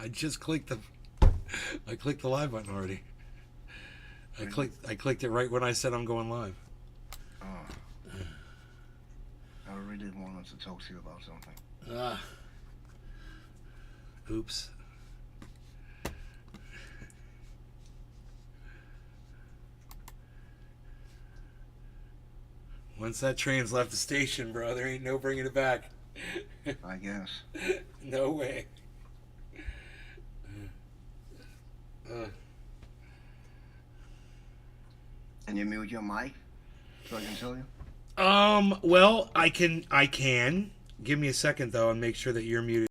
I just clicked the. I clicked the live button already. Really? I clicked it right when I said I'm going live. Oh, I really wanted to talk to you about something. Ah, oops. Once that train's left the station, bro, there ain't no bringing it back. I guess. No way. Uh, Can you mute your mic so I can tell you? well, I can. I can. Give me a second though, and make sure that you're muted.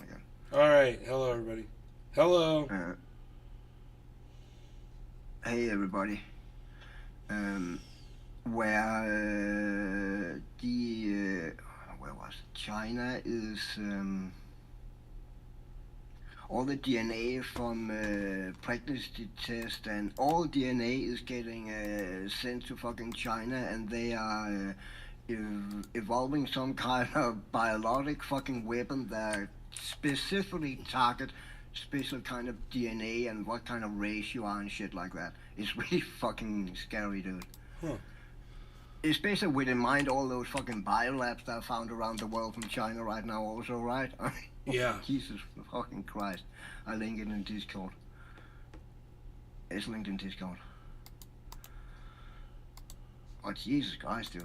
Again. All right. Hello, everybody. Hello. Uh, hey everybody. Um, where was it? China is all the DNA from pregnancy test and all DNA is getting sent to fucking China, and they are evolving some kind of biologic fucking weapon that specifically target special kind of DNA and what kind of race you are and shit like that. It's really fucking scary, dude. Huh. Especially with in mind all those fucking biolabs that are found around the world from China right now also, right? Yeah. Jesus fucking Christ. I link it in Discord. It's linked in Discord. Oh, Jesus Christ, dude.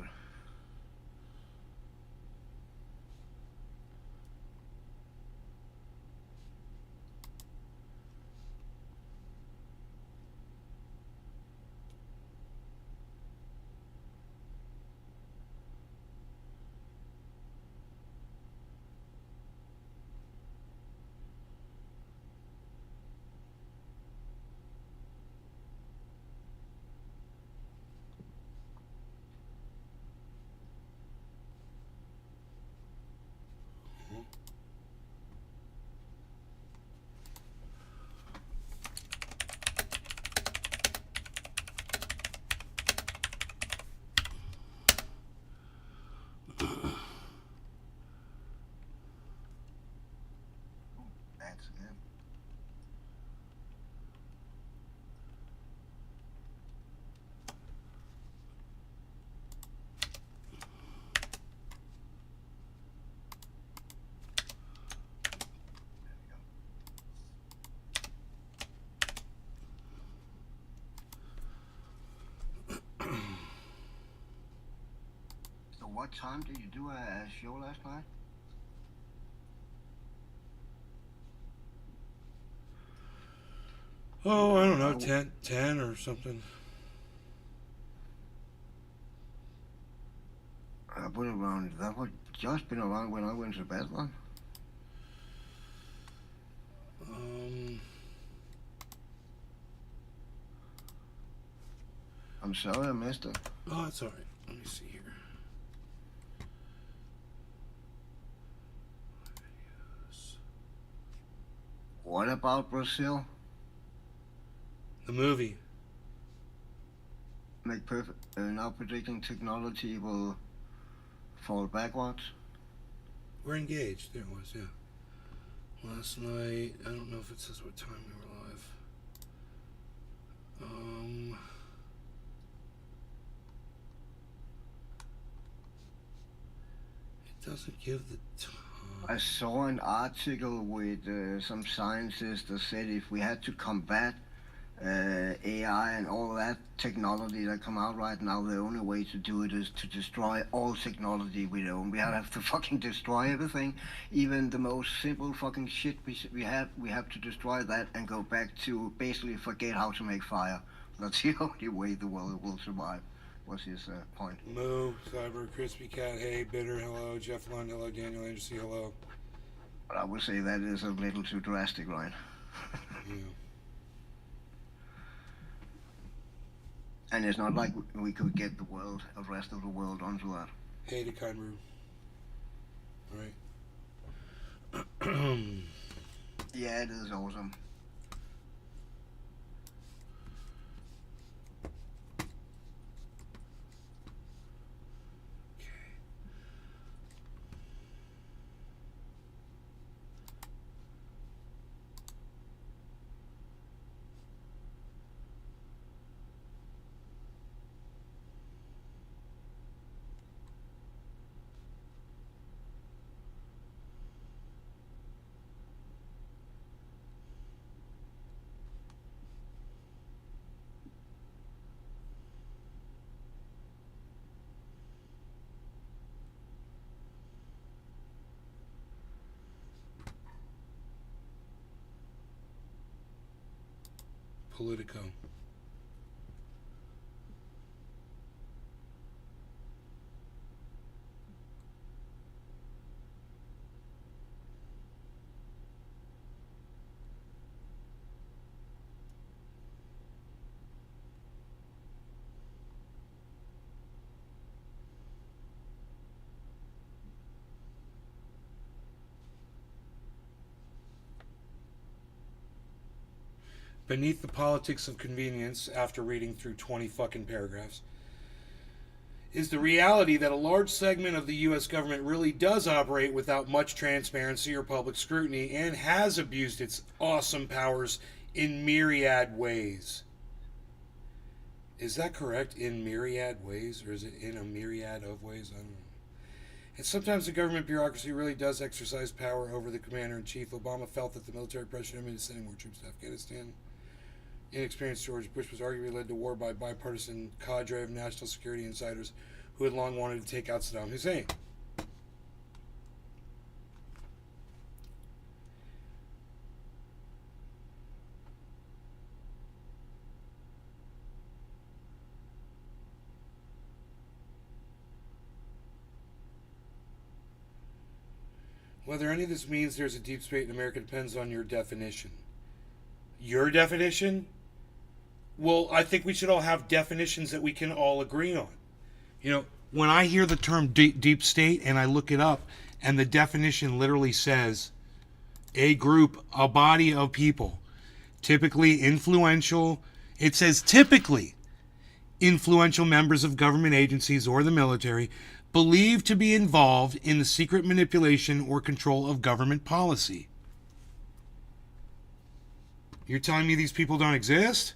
What time did you do a show last night? Oh, I don't know, 10 or something. I put around. That would just been around when I went to bed, man. Um, I'm sorry I missed it. oh, it's all right. Let me see here. What about Brazil? The movie. Make perfect. Now predicting technology will fall backwards. We're engaged. There it was, yeah. Last night, I don't know if it says what time we were live. It doesn't give the time. I saw an article with some scientists that said if we had to combat AI and all that technology that come out right now, the only way to do it is to destroy all technology we own. We have to fucking destroy everything, even the most simple fucking shit we have. We have to destroy that and go back to basically forget how to make fire. That's the only way the world will survive. Was his point. Moo, Cyber, Crispy Cat, hey, Bitter, hello, Jeff Lund, hello, Daniel Anderson, hello. But I would say that is a little too drastic, right? Yeah. And it's not like we could get the rest of the world onto that. Hey, the kind room. Right. Yeah, it is awesome. Politico. Beneath the politics of convenience, after reading through 20 fucking paragraphs, is the reality that a large segment of the U.S. government really does operate without much transparency or public scrutiny and has abused its awesome powers in myriad ways. Is that correct? In myriad ways? Or is it in a myriad of ways? I don't know. And sometimes the government bureaucracy really does exercise power over the commander-in-chief. Obama felt that the military pressure him into sending more troops to Afghanistan. Inexperienced George Bush was arguably led to war by bipartisan cadre of national security insiders who had long wanted to take out Saddam Hussein. Whether any of this means there's a deep state in America depends on your definition. Your definition? Well, I think we should all have definitions that we can all agree on. You know, when I hear the term deep state and I look it up, and the definition literally says a group, a body of people, typically influential, it says typically influential members of government agencies or the military, believed to be involved in the secret manipulation or control of government policy. You're telling me these people don't exist?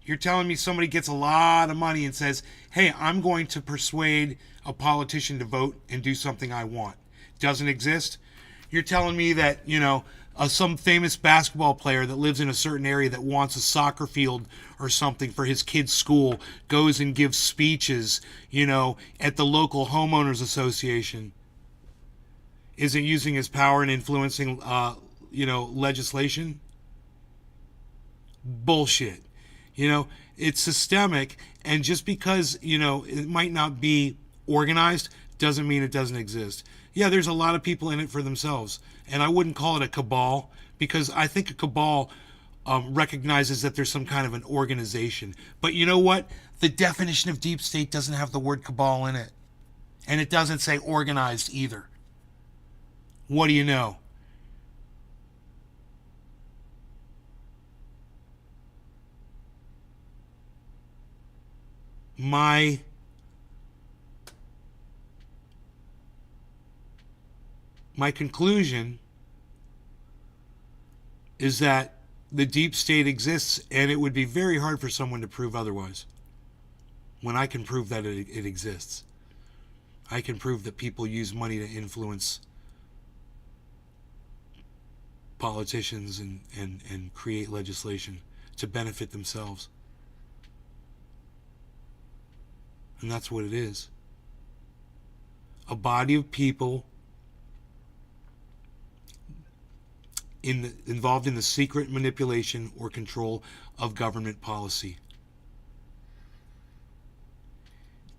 You're telling me somebody gets a lot of money and says, hey, I'm going to persuade a politician to vote and do something I want. Doesn't exist? You're telling me that, some famous basketball player that lives in a certain area that wants a soccer field or something for his kid's school goes and gives speeches, at the local homeowners association. Isn't using his power and influencing, legislation? Bullshit. It's systemic, and just because, it might not be organized doesn't mean it doesn't exist. Yeah, there's a lot of people in it for themselves, and I wouldn't call it a cabal, because I think a cabal recognizes that there's some kind of an organization. But you know what? The definition of deep state doesn't have the word cabal in it, and it doesn't say organized either. What do you know? My conclusion is that the deep state exists, and it would be very hard for someone to prove otherwise. When I can prove that it exists, I can prove that people use money to influence politicians and create legislation to benefit themselves. And that's what it is. A body of people involved in the secret manipulation or control of government policy.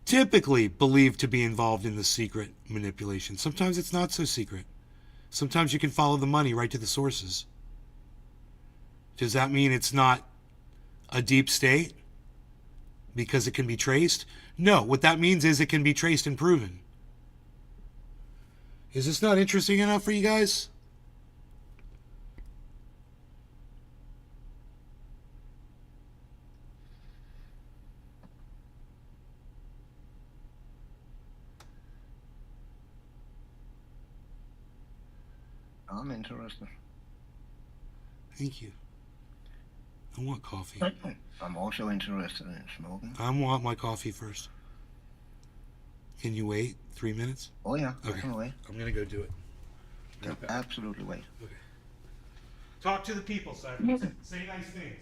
Typically believed to be involved in the secret manipulation. Sometimes it's not so secret. Sometimes you can follow the money right to the sources. Does that mean it's not a deep state? Because it can be traced? No, what that means is it can be traced and proven. Is this not interesting enough for you guys? I'm interested. Thank you. I want coffee. I'm also interested in smoking. I want my coffee first. Can you wait 3 minutes? Oh yeah, Okay. I can wait. I'm going to go do it. Can absolutely wait. Okay. Talk to the people, Simon. Say nice things.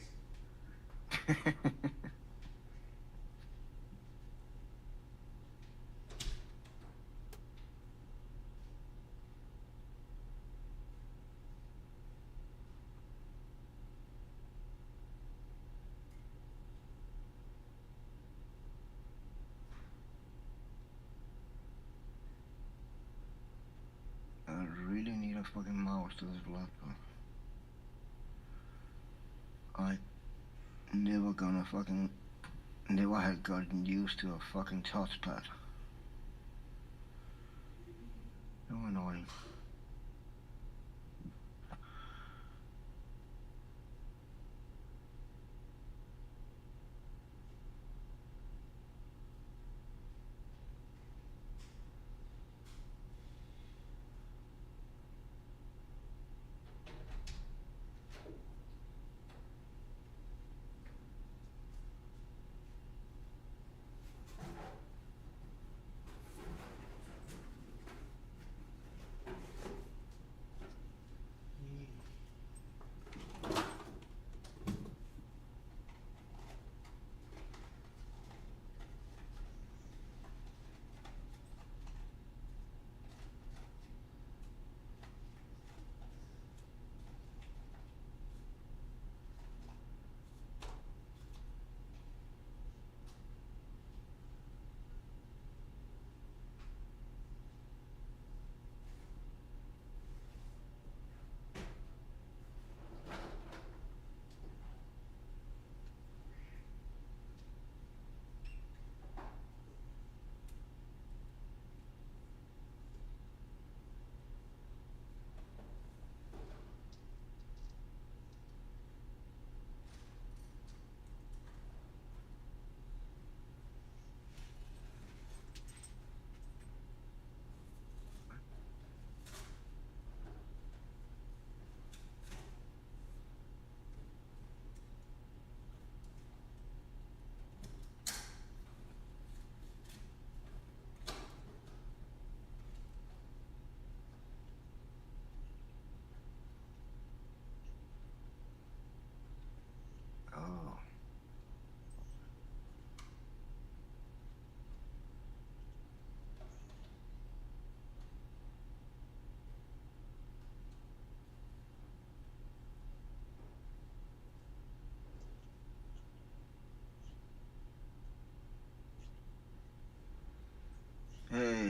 I really need a fucking mouse to this laptop. I never had gotten used to a fucking touchpad. So annoying.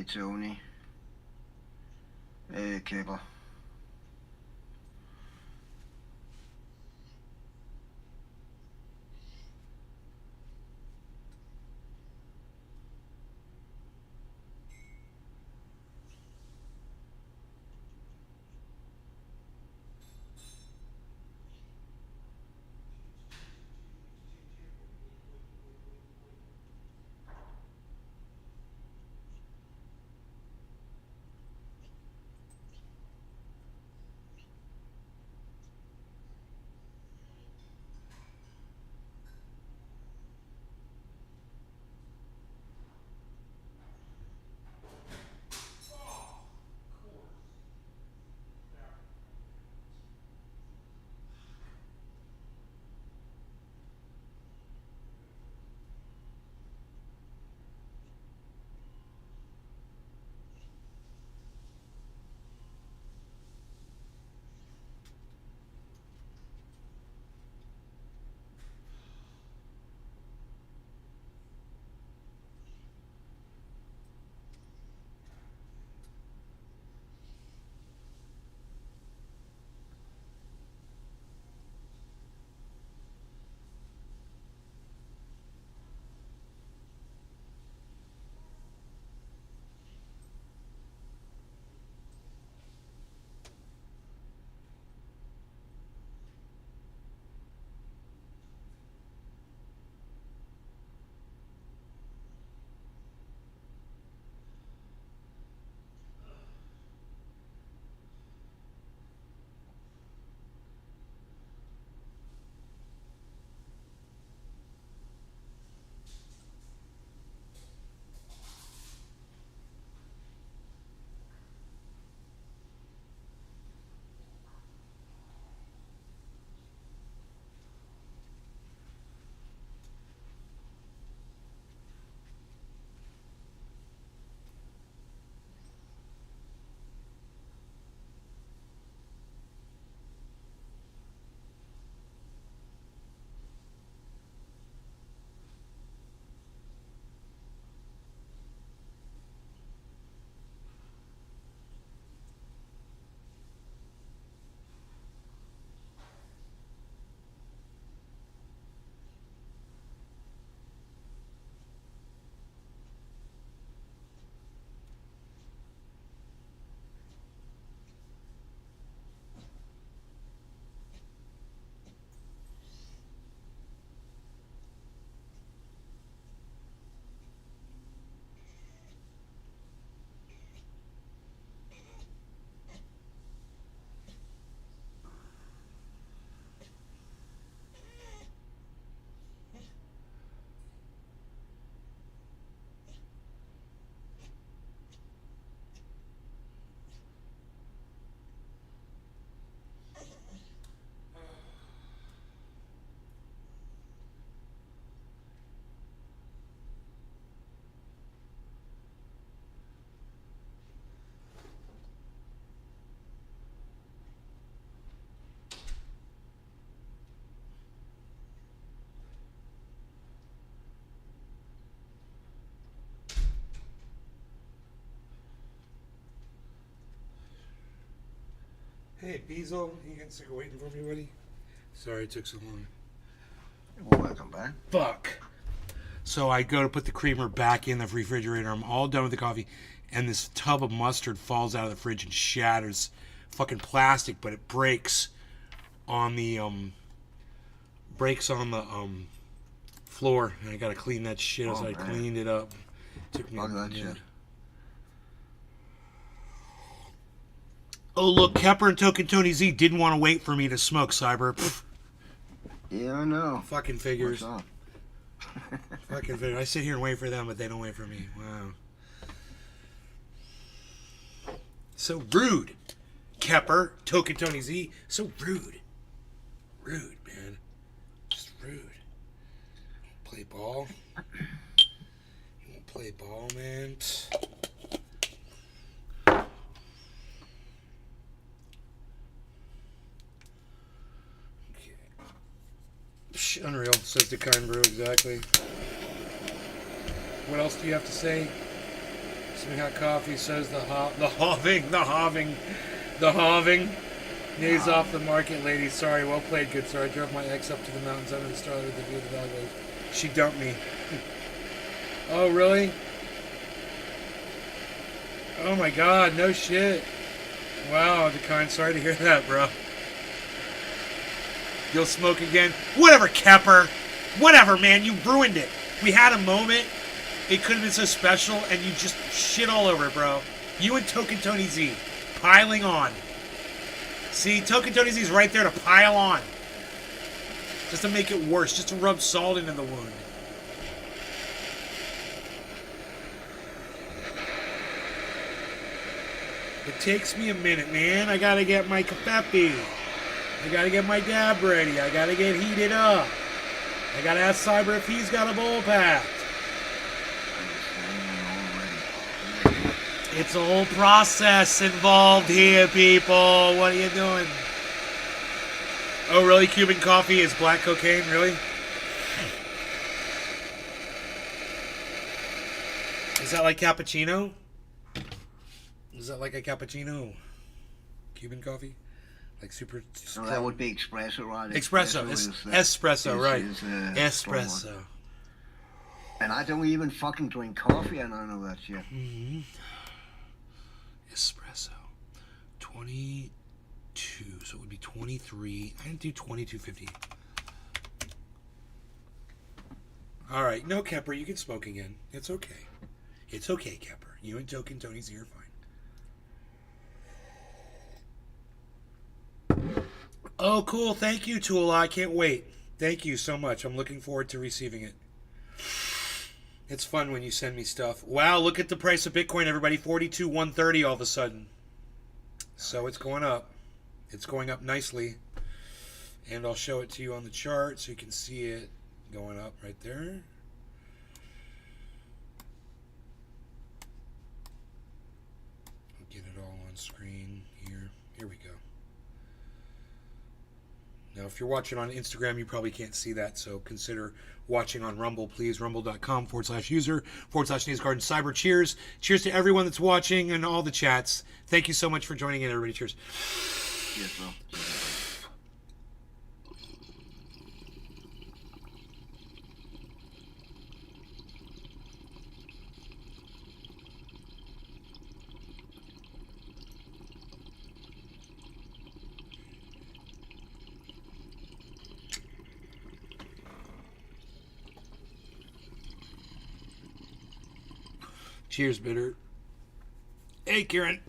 Tony. Kæpper. Hey, Beazle, you getting sick of waiting for me, buddy? Sorry it took so long. Welcome back. Fuck. So I go to put the creamer back in the refrigerator. I'm all done with the coffee, and this tub of mustard falls out of the fridge and shatters. Fucking plastic, but it breaks on the floor, and I gotta clean that shit up. So I cleaned it up. Took me a minute. Oh, look, Kepper and Token Tony Z didn't want to wait for me to smoke, Cyber. Pfft. Yeah, I know. Fucking figures. What's up? Fucking figures. I sit here and wait for them, but they don't wait for me. Wow. So rude. Kepper, Token Tony Z. So rude. Rude, man. Just rude. Play ball. You won't play ball, man. Psst. Unreal, says the kind brew, exactly. What else do you have to say, Some hot coffee says the halving. Nays off the market, lady. Sorry, well played, good sir. I drove my ex up to the mountains under the starlight with the view of the valley waves. She dumped me. Oh, really? Oh my god, no shit. Wow, Decon, sorry to hear that, bro. You'll smoke again? Whatever, Kepper. Whatever, man, you ruined it. We had a moment. It could have been so special, and you just shit all over it, bro. You and Token Tony Z piling on. See, Token Tony Z is right there to pile on. Just to make it worse, just to rub salt into the wound. It takes me a minute, man. I gotta get my cafepi. I gotta get my dab ready. I gotta get heated up. I gotta ask Cyber if he's got a bowl packed. It's a whole process involved here, people. What are you doing? Oh, really? Cuban coffee is black cocaine? Really? Is that like cappuccino? Is that like a cappuccino? Cuban coffee? Like super strong? No, that would be espresso, right? Espresso. Espresso, right. Espresso. And I don't even fucking drink coffee and I know that shit. Mm-hmm. Espresso. 22. So it would be 23. I didn't do 22.50. Alright. No, Kepper, you can smoke again. It's okay. It's okay, Kepper. You and Token Tony's here fine. Oh, cool. Thank you, Tula. I can't wait. Thank you so much. I'm looking forward to receiving it. It's fun when you send me stuff. Wow, look at the price of Bitcoin, everybody. 42,130 all of a sudden. So it's going up. It's going up nicely. And I'll show it to you on the chart so you can see it going up right there. I'll get it all on screen here. Here we go. Now, if you're watching on Instagram, you probably can't see that, so consider watching on Rumble, please. Rumble.com/user/NaysGarden Cyber. Cheers. Cheers to everyone that's watching and all the chats. Thank you so much for joining in, everybody. Cheers. Yes, bro. Cheers, bitter. Hey, Kieran.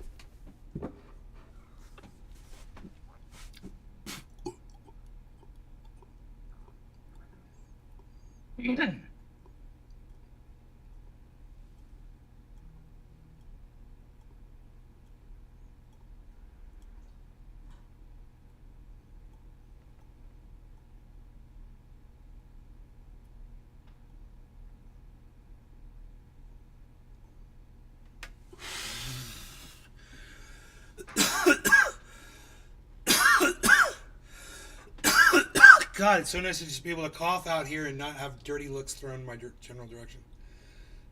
God, it's so nice to just be able to cough out here and not have dirty looks thrown in my general direction.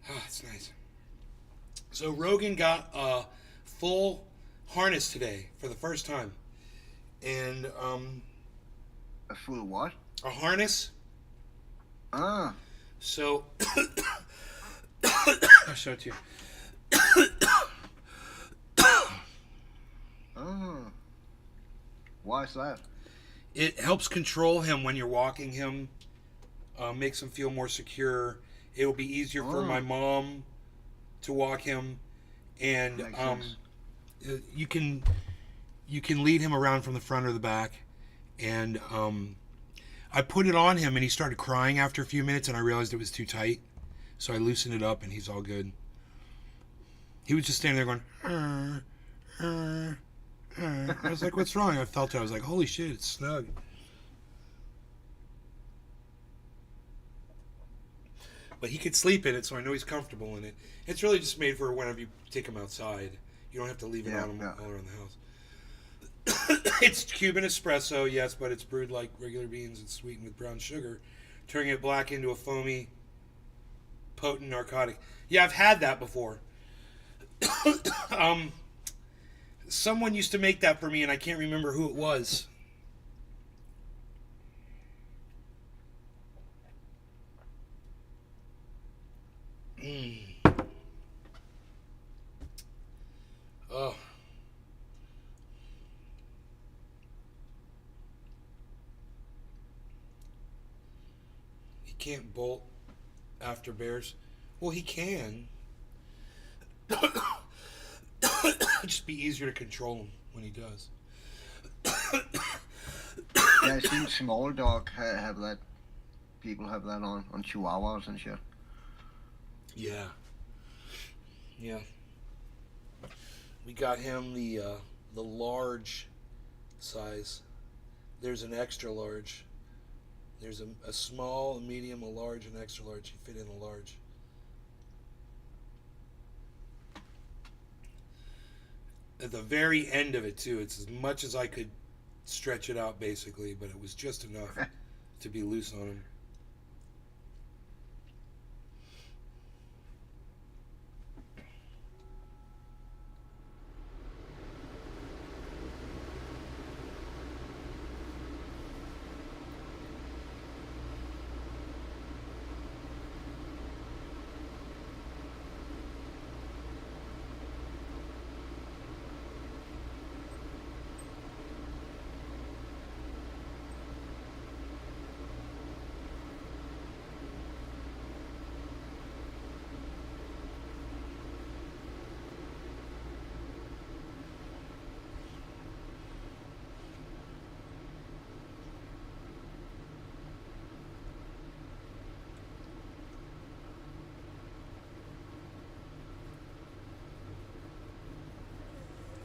Ah, it's nice. So Rogan got a full harness today for the first time. And, A full what? a harness. Ah. So, I'll show it to you. Oh. Why is that? It helps control him when you're walking him, makes him feel more secure. It will be easier for my mom to walk him, and you can lead him around from the front or the back. And I put it on him, and he started crying after a few minutes, and I realized it was too tight, so I loosened it up, and he's all good. He was just standing there going, I was like, what's wrong? I felt it. I was like, holy shit, it's snug. But he could sleep in it, so I know he's comfortable in it. It's really just made for whenever you take him outside. You don't have to leave it on him all around the house. It's Cuban espresso, yes, but it's brewed like regular beans and sweetened with brown sugar, turning it black into a foamy, potent narcotic. Yeah, I've had that before. um, someone used to make that for me, and I can't remember who it was. Mm. Oh, he can't bolt after bears. Well, he can. It'd just be easier to control him when he does. Yeah, I seen small dog have that. People have that on chihuahuas and shit. Yeah, yeah. We got him the large size. There's an extra large. There's a small, a medium, a large, and extra large. He fit in a large. At the very end of it too, it's as much as I could stretch it out basically, but it was just enough to be loose on him.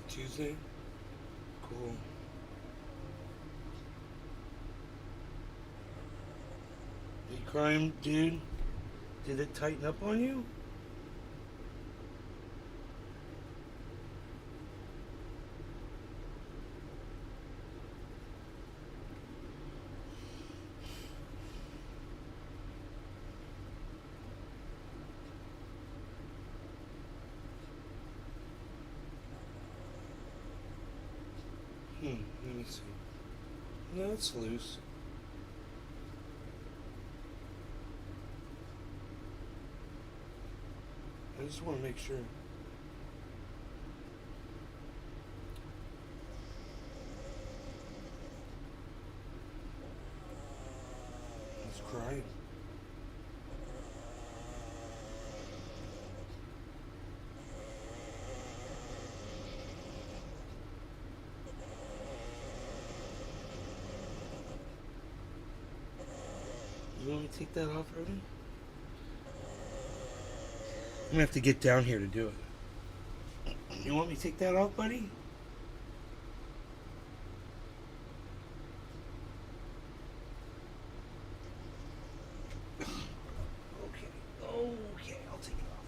Tuesday? Cool. You crying, dude? Did it tighten up on you? Let me see. No, it's loose. I just want to make sure. He's crying. You want me to take that off, Rodin? I'm gonna have to get down here to do it. You want me to take that off, buddy? Okay. Okay, I'll take it off.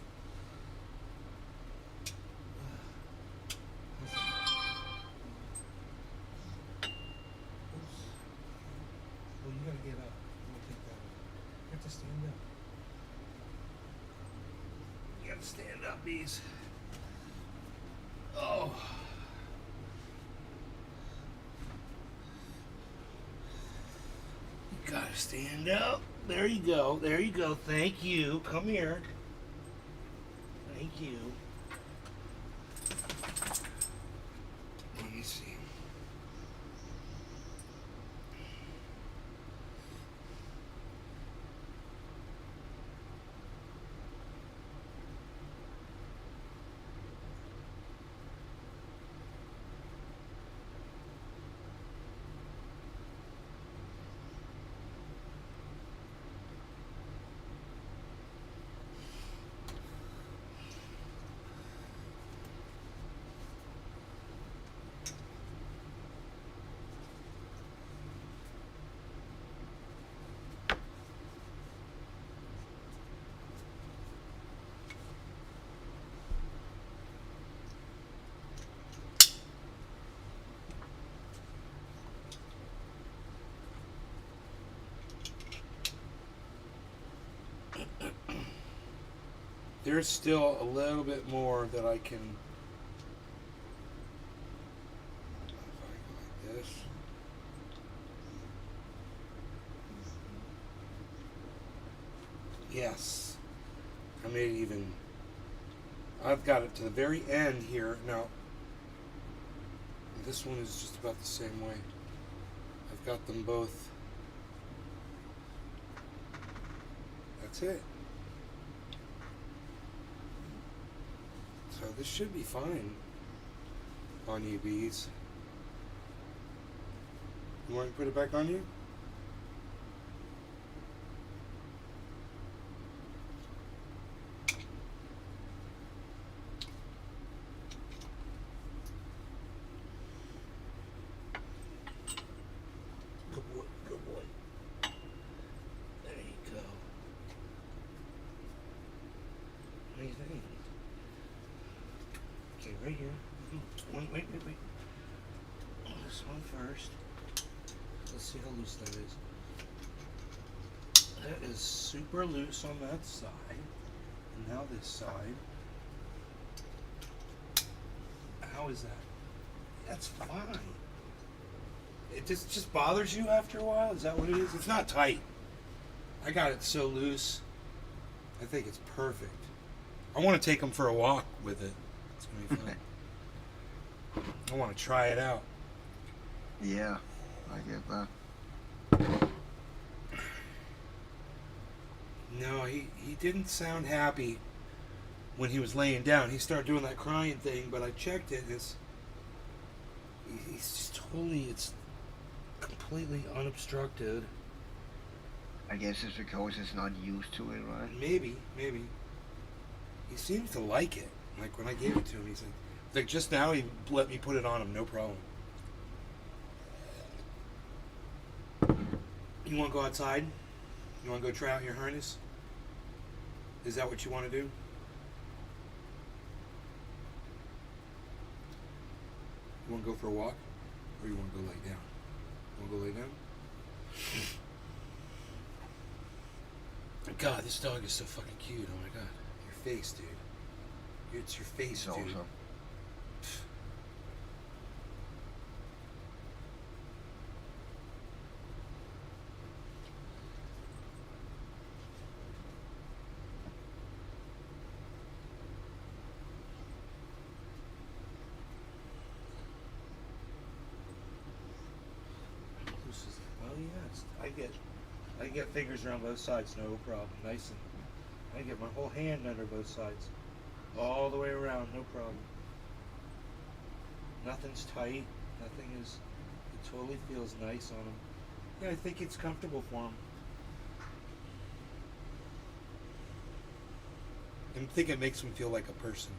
Oops. Well, you gotta get up. We'll take that off. You have to stand up. You gotta stand up, bees. Oh. You gotta stand up. There you go. There you go. Thank you. Come here. Thank you. Let me see. There's still a little bit more that I can. If I go like this. Yes. I made it even. I've got it to the very end here. Now, this one is just about the same way. I've got them both. That's it. So this should be fine on you, bees. You want to put it back on you? Good boy, good boy. There you go. What do you think? Okay, right here. Wait. This one first. Let's see how loose that is. That is super loose on that side. And now this side. How is that? That's fine. It just bothers you after a while? Is that what it is? It's not tight. I got it so loose. I think it's perfect. I want to take them for a walk with it. It's going to be fun. I want to try it out. Yeah, I get that. No, he didn't sound happy when he was laying down. He started doing that crying thing, but I checked it. And he's just totally, it's completely unobstructed. I guess it's because it's not used to it, right? Maybe. He seems to like it. Like when I gave it to him, he said, like just now he let me put it on him, no problem. You want to go outside? You want to go try out your harness? Is that what you want to do? You want to go for a walk? Or you want to go lay down? You want to go lay down? God, this dog is so fucking cute. Oh my god. Your face, dude. It's your face, dude. Also. Oh yeah, I get fingers around both sides, no problem. Nice and I get my whole hand under both sides, all the way around, no problem. Nothing's tight. Nothing is. It totally feels nice on him. Yeah, I think it's comfortable for him. I think it makes him feel like a person,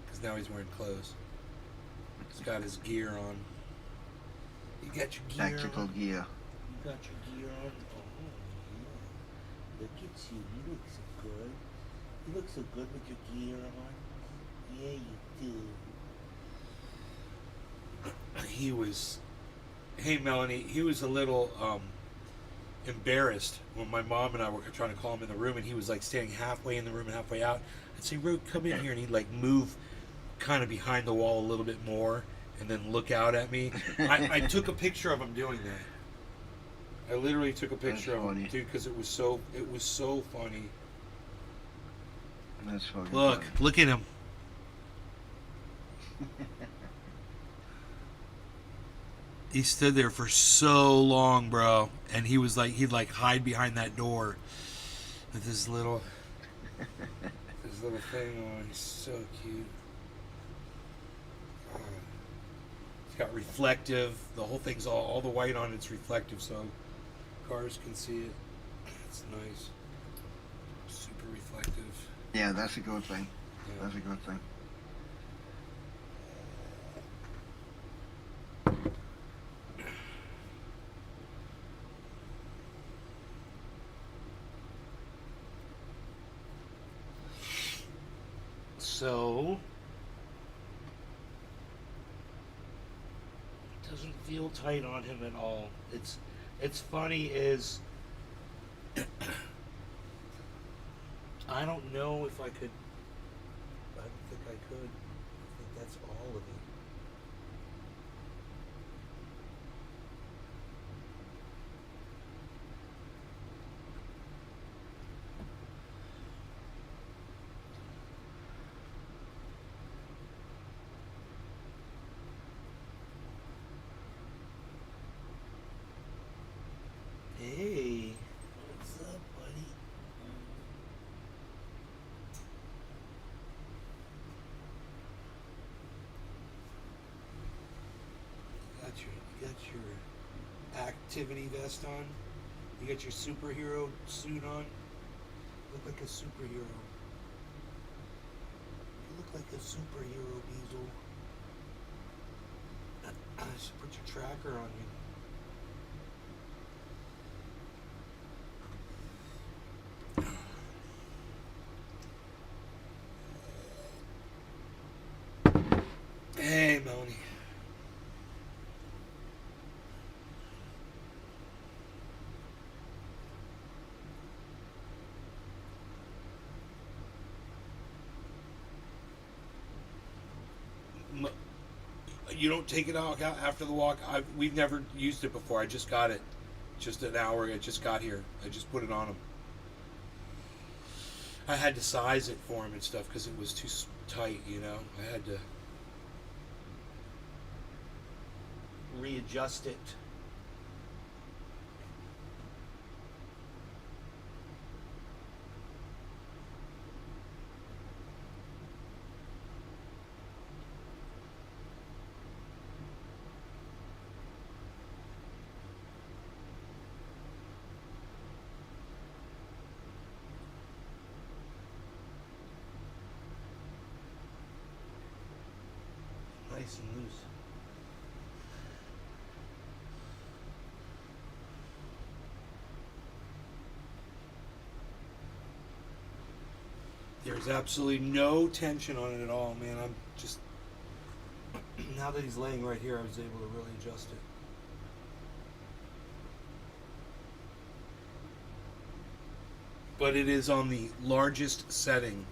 because now he's wearing clothes. He's got his gear on. You got your gear Tactical on. gear. You got your gear on. Oh, yeah. Look at you. You look so good. You look so good with your gear on. Yeah, you do. He was... Hey, Melanie. He was a little embarrassed when my mom and I were trying to call him in the room, and he was like standing halfway in the room and halfway out. I'd say, Ro, come in here. And he'd like move kind of behind the wall a little bit more and then look out at me. I took a picture of him doing that. I literally took a picture of him, dude, because it was so funny. That's fucking Look, funny. look at him. He stood there for so long, bro, and he was like, he'd like hide behind that door with his little thing on. He's so cute. It's got reflective. The whole thing's all the white on it's reflective, so cars can see it. It's nice. Super reflective. Yeah, that's a good thing. Yeah. That's a good thing. So it doesn't feel tight on him at all. It's funny is I don't know if I could I could. I think that's all of it. Hey, what's up, buddy? You got your activity vest on. You got your superhero suit on. Look like a superhero. You look like a superhero, Diesel. I should put your tracker on you. Hey, Melanie. You don't take it out after the walk? We've never used it before. I just got it. Just an hour. I just got here. I just put it on him. I had to size it for him and stuff because it was too tight, you know. I had to readjust it. Nice and loose. There's absolutely no tension on it at all, man. I'm just now that he's laying right here, I was able to really adjust it. But it is on the largest setting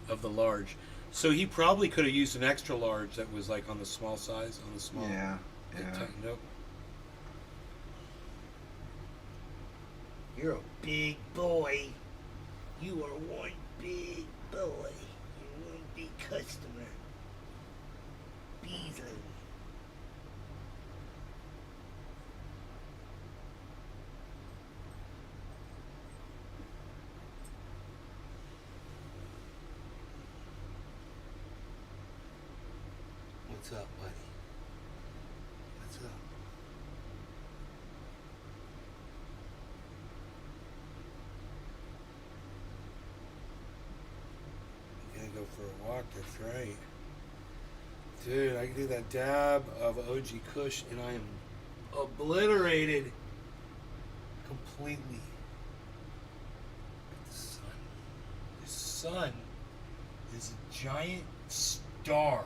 of the large. So he probably could have used an extra large that was like on the small size, on the small. Yeah. Tightened up. You're a big boy. You are one big boy. You're one big customer. Beasley. What's up, buddy? What's up? You gotta go for a walk, that's right. Dude, I can do that dab of OG Kush and I am obliterated completely. The sun. The sun is a giant star.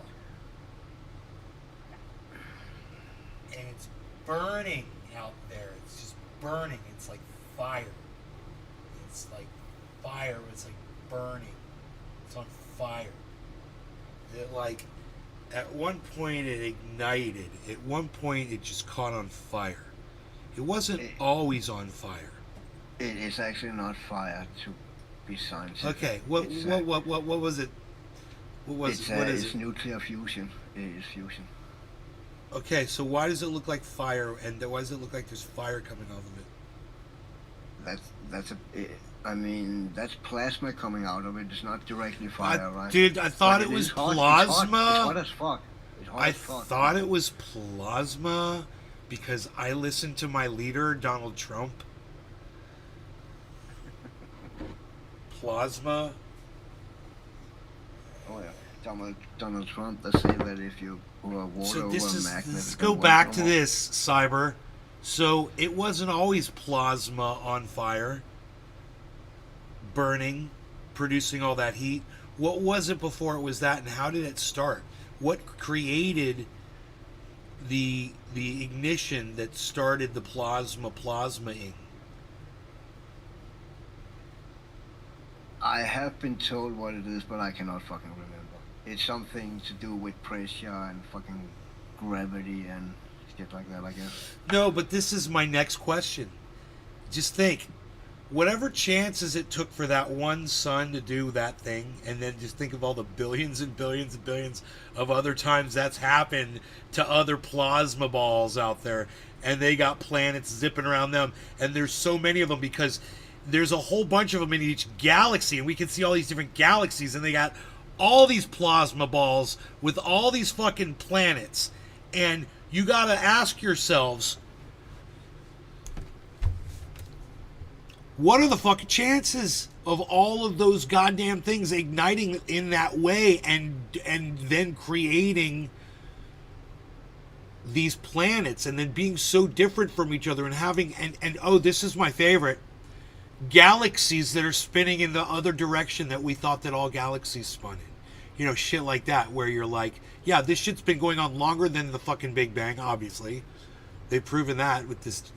And it's burning out there. It's just burning. It's like fire. It's like fire. It's like burning. It's on fire. It like at one point it ignited. At one point it just caught on fire. It wasn't always on fire. It is actually not fire to be scientific. Okay. What was it? What was it? What is It's it? nuclear fusion. It is fusion. Okay, so why does it look like fire, and why does it look like there's fire coming off of it? That's plasma coming out of it. It's not directly fire, right? Dude, I thought it was plasma. It's hot as fuck. I thought it was plasma because I listened to my leader, Donald Trump. Plasma. Oh yeah, Donald Trump. They say that if you pour water over a magnet. Let's go back to this, Cyber. So it wasn't always plasma on fire, burning, producing all that heat. What was it before it was that, and how did it start? What created the ignition that started the plasma-ing? I have been told what it is, but I cannot fucking remember. It's something to do with pressure and fucking gravity and shit like that, I guess. No, but this is my next question. Just think, whatever chances it took for that one sun to do that thing, and then just think of all the billions and billions and billions of other times that's happened to other plasma balls out there, and they got planets zipping around them, and there's so many of them because there's a whole bunch of them in each galaxy, and we can see all these different galaxies, and they got all these plasma balls with all these fucking planets, and you gotta ask yourselves, what are the fucking chances of all of those goddamn things igniting in that way and then creating these planets and then being so different from each other and having and oh, this is my favorite, galaxies that are spinning in the other direction that we thought that all galaxies spun in. You know, shit like that where you're like, yeah, this shit's been going on longer than the fucking Big Bang, obviously. They've proven that with this.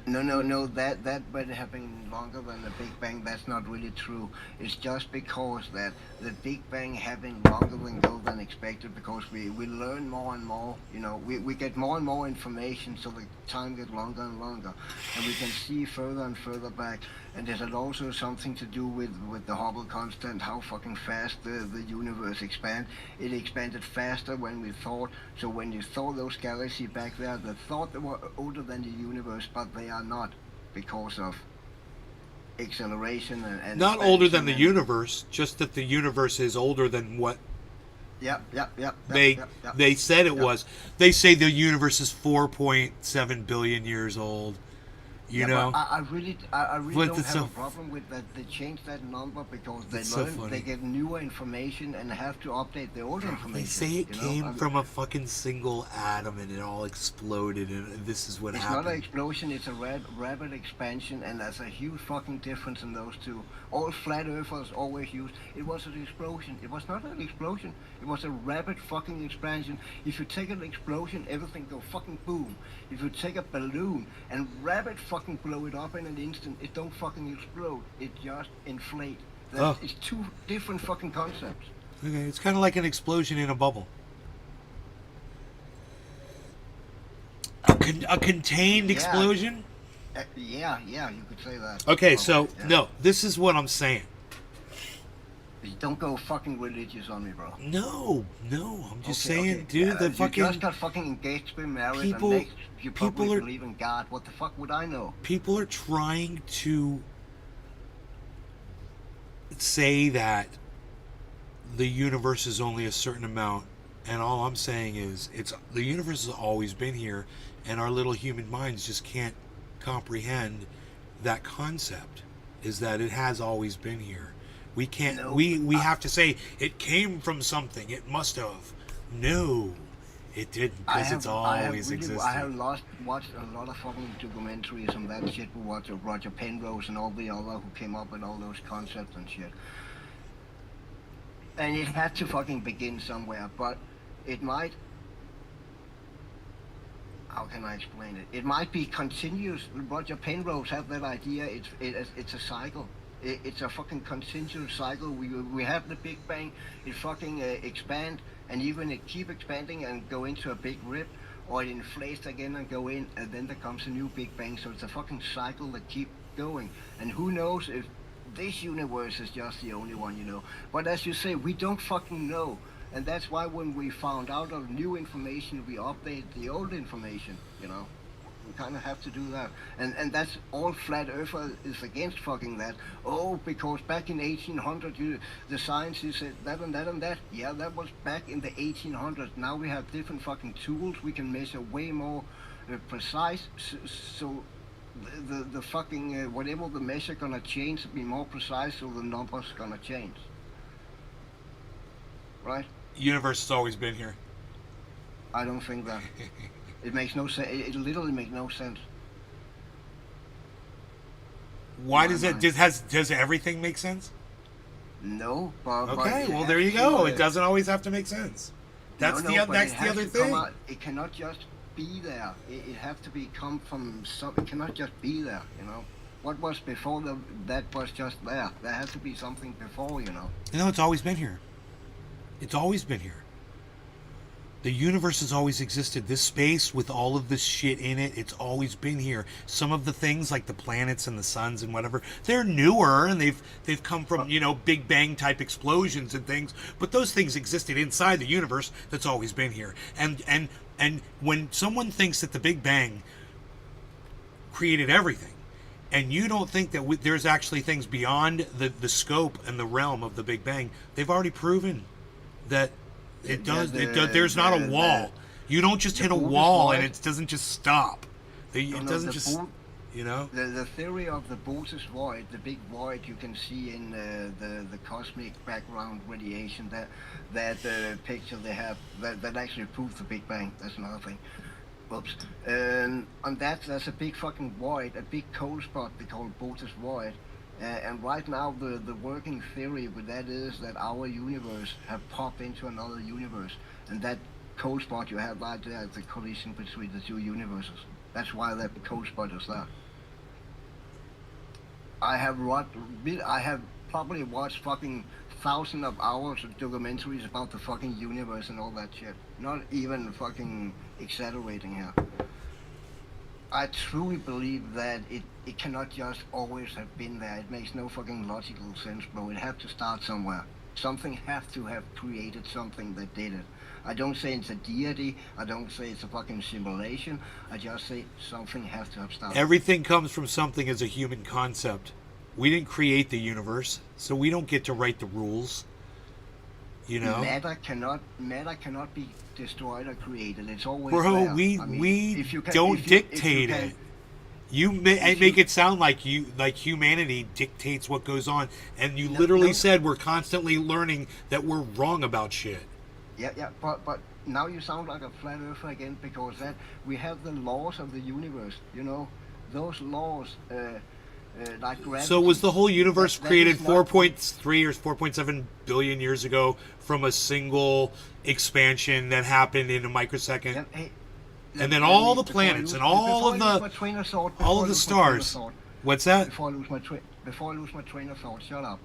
No. That might have been longer than the Big Bang. That's not really true. It's just because that the Big Bang happened longer than expected. Because we learn more and more. You know, we get more and more information, so the time gets longer and longer, and we can see further and further back. And there's also something to do with the Hubble constant, how fucking fast the universe expands. It expanded faster when we thought. So when you saw those galaxies back there, they thought they were older than the universe, but they are not, because of acceleration and not older than the universe, just that the universe is older than what Yep. they said it was. They say the universe is 4.7 billion years old. You know, I really But don't it's have so- a problem with that. They change that number because they It's so learn, funny. they get newer information and have to update the old information. they say it you know? came I mean, from a fucking single atom and it all exploded, and this is what It's happened. not an explosion, it's a rapid expansion, and there's a huge fucking difference in those two. All flat earthers always use, it was an explosion. It was not an explosion, it was a rapid fucking expansion. If you take an explosion, everything go fucking boom. If you take a balloon and rapid fucking blow it up in an instant, it don't fucking explode, it just inflate. It's two different fucking concepts. Okay, it's kind of like an explosion in a bubble. A contained Yeah. explosion? Yeah, you could say that. Okay, Probably, so, yeah. no, this is what I'm saying. Don't go fucking religious on me, bro. No, I'm just Okay, saying, okay. dude, the You fucking... just got fucking engaged, been married, People- and next you probably people are- believe in God. What the fuck would I know? People are trying to say that the universe is only a certain amount, and all I'm saying is the universe has always been here, and our little human minds just can't comprehend that concept, is that it has always been here. We can't No, we have to say it came from something, it must have. No, it didn't, because it's always existed. I have watched a lot of fucking documentaries on that shit with Roger Penrose and all the other who came up with all those concepts and shit. And it had to fucking begin somewhere, but it might. How can I explain it? It might be continuous. Roger Penrose had that idea. It's a cycle. It's a fucking continuous cycle. We have the Big Bang. It fucking expand, and even it keep expanding and go into a big rip, or it inflates again and go in, and then there comes a new Big Bang. So it's a fucking cycle that keep going. And who knows if this universe is just the only one, you know. But as you say, we don't fucking know. And that's why when we found out of new information, we update the old information, you know. We kind of have to do that. And that's all flat earther is against fucking that. Oh, because back in 1800, the scientists said that and that and that. Yeah, that was back in the 1800s. Now we have different fucking tools. We can measure way more precise. So the fucking, whatever the measure gonna change to be more precise, so the numbers gonna change. Right? Universe has always been here. I don't think that. It makes no sense. It literally makes no sense. Why In does my it does everything make sense? No, but Okay, it well has there you to, go. It doesn't always have to make sense. That's no, but that's it the has other to come thing. out. It cannot just be there. It has to be come from some. It cannot just be there. You know, what was before that was just there. There has to be something before. You know. No, it's always been here. It's always been here. The universe has always existed. This space with all of this shit in it, it's always been here. Some of the things like the planets and the suns and whatever, they're newer and they've come from, Big Bang type explosions and things, but those things existed inside the universe that's always been here. And when someone thinks that the Big Bang created everything, and you don't think that there's actually things beyond the scope and the realm of the Big Bang, they've already proven that it does. There's not a wall. You don't just hit a wall and it doesn't just stop. It doesn't just, The theory of the Bose void, the big void you can see in the cosmic background radiation, that picture they have, that actually proves the Big Bang. That's another thing. Whoops. On that, there's a big fucking void, a big cold spot they call Bose void. And right now, the working theory with that is that our universe have popped into another universe, and that cold spot you have right there is the collision between the two universes. That's why that cold spot is there. I have probably watched fucking thousands of hours of documentaries about the fucking universe and all that shit. Not even fucking exaggerating here. I truly believe that it cannot just always have been there. It makes no fucking logical sense, bro. It had to start somewhere. Something have to have created something that did it. I don't say it's a deity. I don't say it's a fucking simulation. I just say something has to have started. Everything comes from something as a human concept. We didn't create the universe, so we don't get to write the rules. Matter cannot be destroyed or created. It's always Bro, there. we don't dictate it. You make it sound like humanity dictates what goes on, and you literally said we're constantly learning that we're wrong about shit. Yeah, but now you sound like a flat earther again, because that we have the laws of the universe. Those laws. Like gravity. So was the whole universe created 4.3 or 4.7 billion years ago from a single expansion that happened in a microsecond? And then all the planets and all of the stars. What's that? Before I lose my train of thought, shut up.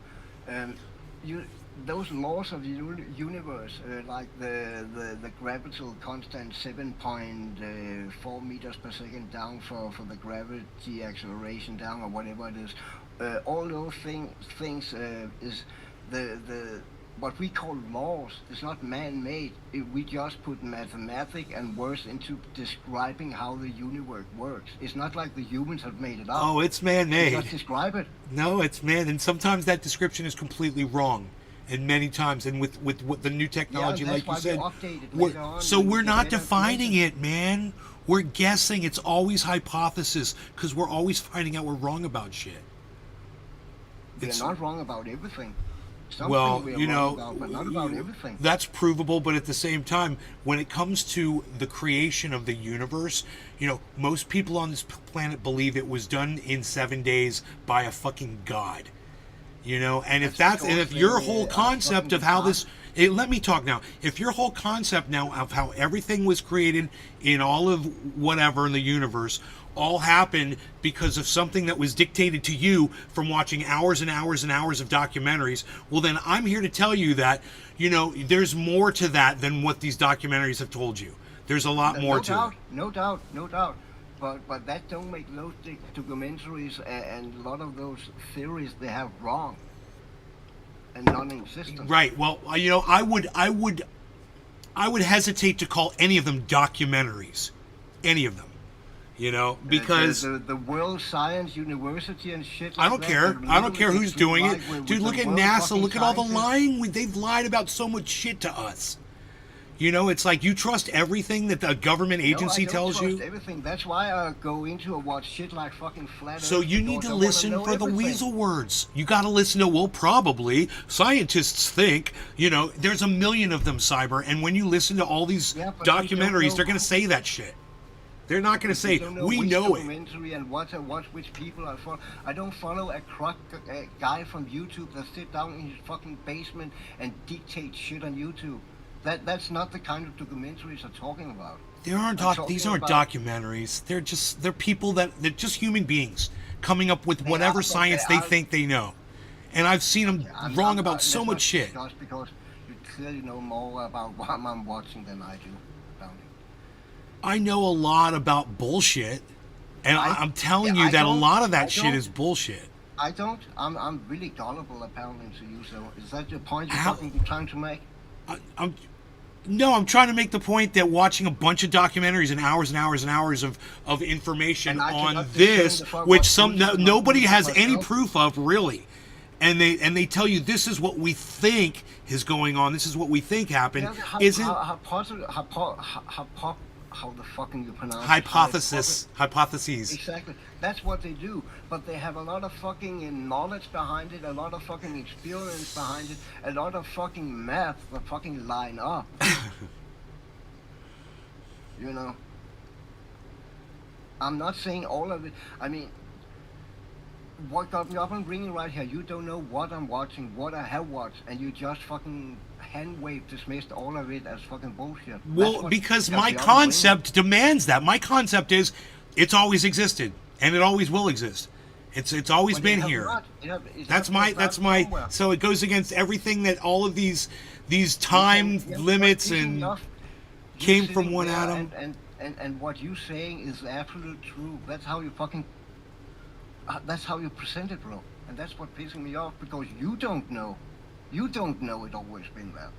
Those laws of the universe, like the gravitational constant 7.4 meters per second down for the gravity acceleration down, or whatever it is, all those things is the what we call laws. It's not man-made. We just put mathematics and words into describing how the universe works. It's not like the humans have made it up. Oh, it's man-made. Just describe it. No, it's man, and sometimes that description is completely wrong. And many times, and with the new technology, like you said, we're not defining it, man. We're guessing. It's always hypothesis, because we're always finding out we're wrong about shit. We're not wrong about everything. But not about everything. That's provable, but at the same time, when it comes to the creation of the universe, most people on this planet believe it was done in 7 days by a fucking god. And if your whole concept of how this, let me talk now. If your whole concept now of how everything was created in all of whatever in the universe all happened because of something that was dictated to you from watching hours and hours and hours of documentaries, well then I'm here to tell you that, there's more to that than what these documentaries have told you. There's a lot more to it. No doubt. But that don't make those documentaries and a lot of those theories they have wrong and non-existent. Right. Well, I would hesitate to call any of them documentaries, any of them. Because the World Science University and shit. I don't care. I don't care who's doing it, dude. Look at NASA. Look at all the lying. They've lied about so much shit to us. It's like you trust everything that the government agency tells you. Everything. That's why I go into and watch shit like fucking flat Earth. So you need to listen for the weasel words. You got to listen to, probably scientists think, there's a million of them, Cyber, and when you listen to all these documentaries, they're going to say that shit. They're not going to say, we know it. And which people I follow. I don't follow a guy from YouTube that sit down in his fucking basement and dictate shit on YouTube. That's not the kind of documentaries I'm talking about. These aren't documentaries. They're people they're just human beings coming up with whatever science they think they know. And I've seen them wrong about so much shit. Just because you clearly know more about what I'm watching than I do. Apparently. I know a lot about bullshit, and I'm telling you I that a don't. lot of that I shit don't. is bullshit. I don't. I'm really gullible apparently to you. So is that your point you're How? fucking trying to make? I'm No, I'm trying to make the point that watching a bunch of documentaries and hours and hours of information And I on cannot this, discern the fuck which what some bullshit and nobody what has bullshit any myself. proof of really, and they tell you this is what we think is going on. This is what we think happened. Yeah, Isn't how the fucking you pronounce hypotheses? Exactly. That's what they do. But they have a lot of fucking knowledge behind it, a lot of fucking experience behind it, a lot of fucking math that fucking line up. You know? I'm not saying all of it. I mean, what got me up and ringing right here, you don't know what I'm watching, what I have watched, and you just fucking hand wave dismissed all of it as fucking bullshit. Well, because got my me up and ringing. concept demands that. My concept is it's always existed and it always will exist. It's always But been it has here. not. It That's has my not nowhere. so it goes against everything that all of these time Yeah, limits but isn't and enough you came from sitting one there atom. and what you saying is absolute true. That's how you fucking. That's how you present it, bro. And that's what pissing me off because you don't know. You don't know it always been there.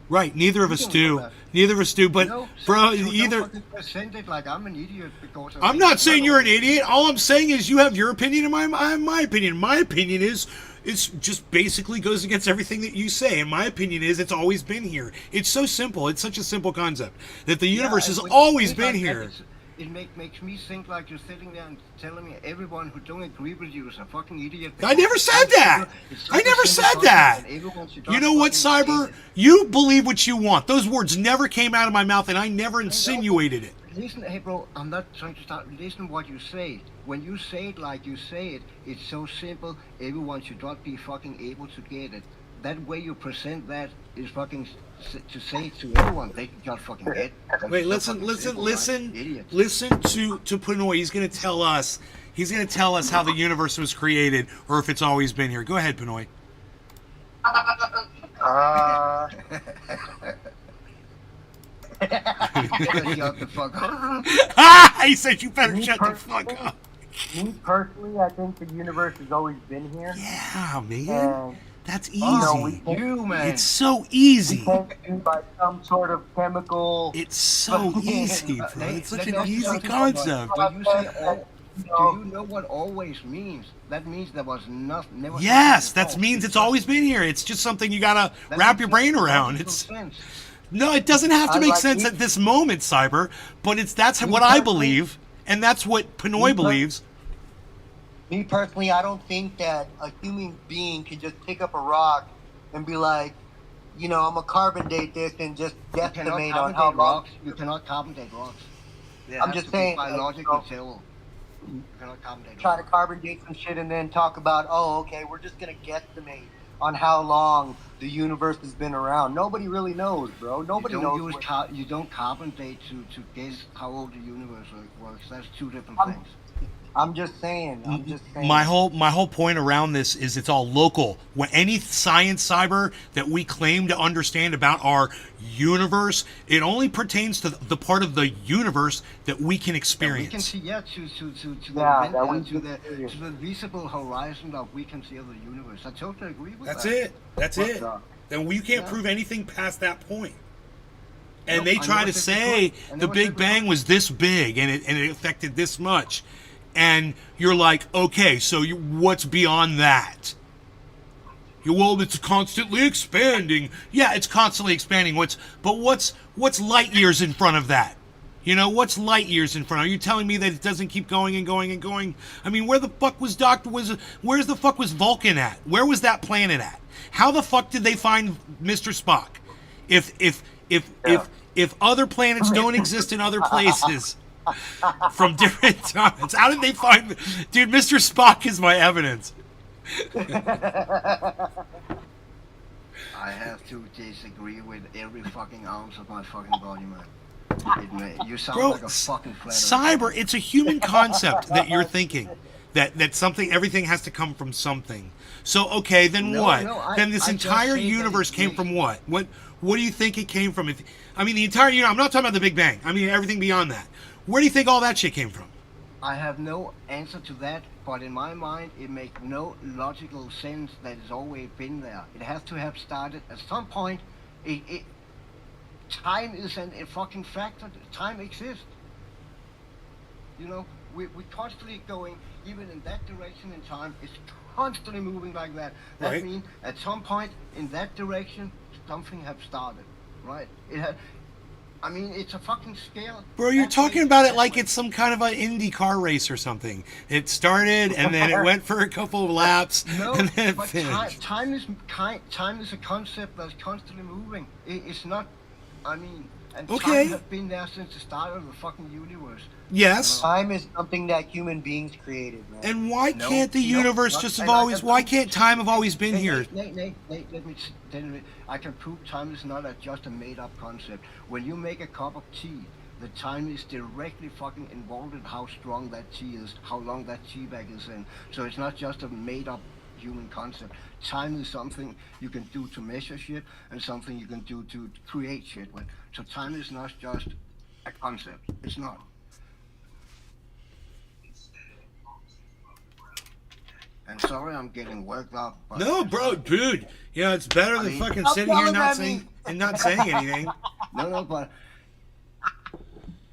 Right, neither of You us don't do. know that. Neither of us do, but No, bro, so either don't fucking present it like I'm an idiot because I'm not saying you're an idiot. All I'm saying is you have your opinion and I have my opinion. My opinion is it's just basically goes against everything that you say. And my opinion is it's always been here. It's so simple. It's such a simple concept that the universe has always been here. It makes me think like you're sitting there and telling me everyone who don't agree with you is a fucking idiot. I never said that. I never said that. You know what, Cyber? You believe what you want. Those words never came out of my mouth and I never insinuated it. Listen, hey bro, I'm not trying to start. Listen what you say. When you say it like you say it, it's so simple. Everyone should not be fucking able to get it. That way you present that is fucking to say it to everyone. They can just fucking get it. Wait, listen to Pinoy. He's gonna tell us. He's gonna tell us how the universe was created, or if it's always been here. Go ahead, Pinoy. Shut the fuck up. He said you better shut the fuck up. Me personally, I think the universe has always been here. Yeah, man. And, That's easy. You, man. It's so easy. By some sort of chemical. It's so easy, bro. It's such an easy concept. When you say do you know what always means? That means there was nothing. Never Yes, something that before. means it's always been here. It's just something you gotta wrap your brain around. Logical It's sense. no, it doesn't have to I make like sense me- at this moment, Cyber. But that's what I believe, and that's what Pinoy believes. Me personally, I don't think that a human being can just pick up a rock and be like, I'm gonna carbon date this and just You cannot guesstimate on carbon how date long. rocks. You cannot carbon date rocks. They I'm have just to saying, be biological material. You cannot carbon date Try to rocks. carbon date some shit and then talk about, okay, we're just gonna guesstimate on how long the universe has been around. Nobody really knows, bro. Nobody knows. You don't carbon date to guess how old the universe works. That's two different things. I'm just saying. My whole point around this is it's all local. When any science, Cyber, that we claim to understand about our universe, it only pertains to the part of the universe that we can We can experience. see, to the visible horizon that we can see of the universe. I totally agree with That's that. it. That's it. But, Then we can't yeah. prove anything past that point. And No, they I try never to said we say could. I the never Big said we Bang could. was this big and it affected this much. And you're like, okay, so what's beyond that? Well, it's constantly expanding. Yeah, it's constantly expanding. What's light years in front of that? What's light years in front? Are you telling me that it doesn't keep going and going and going? I mean, where's the fuck was Vulcan at? Where was that planet at? How the fuck did they find Mr. Spock? If other planets don't exist in other places from different times, how did they find? Dude, Mr. Spock is my evidence. I have to disagree with every fucking ounce of my fucking body, man. You sound Bro, like a fucking flat earther. Cyber, it's a human concept that you're thinking. That everything has to come from something. So, okay, then No, what? no, then this I just entire say that universe it came makes- from what? What do you think it came from? I mean, the entire universe. I'm not talking about the Big Bang. I mean, everything beyond that. Where do you think all that shit came from? I have no answer to that, but in my mind, it makes no logical sense that it's always been there. It has to have started at some point. Time is a fucking factor. Time exists. You know, we're constantly going, even in that direction in time, it's constantly moving like that. That Right. means at some point in that direction, something have started, right? It had. I mean, it's a fucking scale. Bro, you're That talking way- about it that like way. it's some kind of an Indy car race or something. It started and then it went for a couple of laps No, and then it but finished. time is a concept that's constantly moving. It's not. I mean, and Okay. time has been there since the start of the fucking universe. Yes. Time is something that human beings created, man. And why No, can't the no, universe not- just have and I always? can Why prove- can't time have always been here? Nate, let me. I can prove time is not just a made-up concept. When you make a cup of tea, the time is directly fucking involved in how strong that tea is, how long that tea bag is in. So it's not just a made-up human concept. Time is something you can do to measure shit and something you can do to create shit with. So time is not just a concept. It's not. And sorry, I'm getting worked up. But No, bro, dude. You know, it's better than mean- fucking Stop sitting here yelling not at me. saying and not saying anything. No, but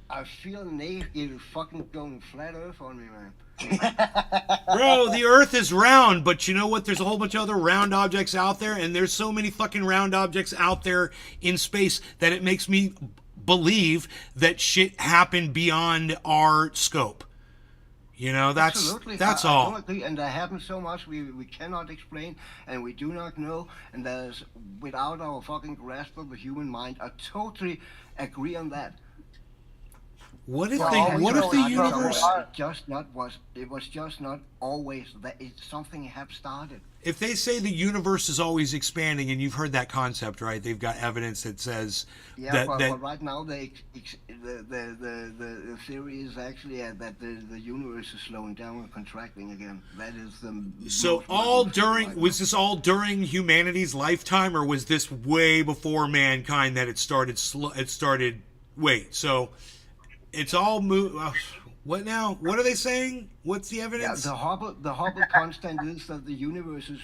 I feel Nate is fucking going flat earth on me, man. Bro, the Earth is round, but you know what? There's a whole bunch of other round objects out there, and there's so many fucking round objects out there in space that it makes me believe that shit happened beyond our scope. You know, that's Absolutely. that's I all. don't agree, and that happens so much we cannot explain, and we do not know, and there's without our fucking grasp of the human mind. I totally agree on that. What if Well, the what if the always know universe? It was just not always that. It's something have started. If they say the universe is always expanding, and you've heard that concept, right? They've got evidence that says Yeah, that but right now the theory is actually that the universe is slowing down and contracting again. That is the So most all likely theory during right was this all during humanity's lifetime, or was this way before mankind that it started? It started. Wait, so it's all what now? What are they saying? What's the Yeah, evidence? the Hubble constant is that the universe is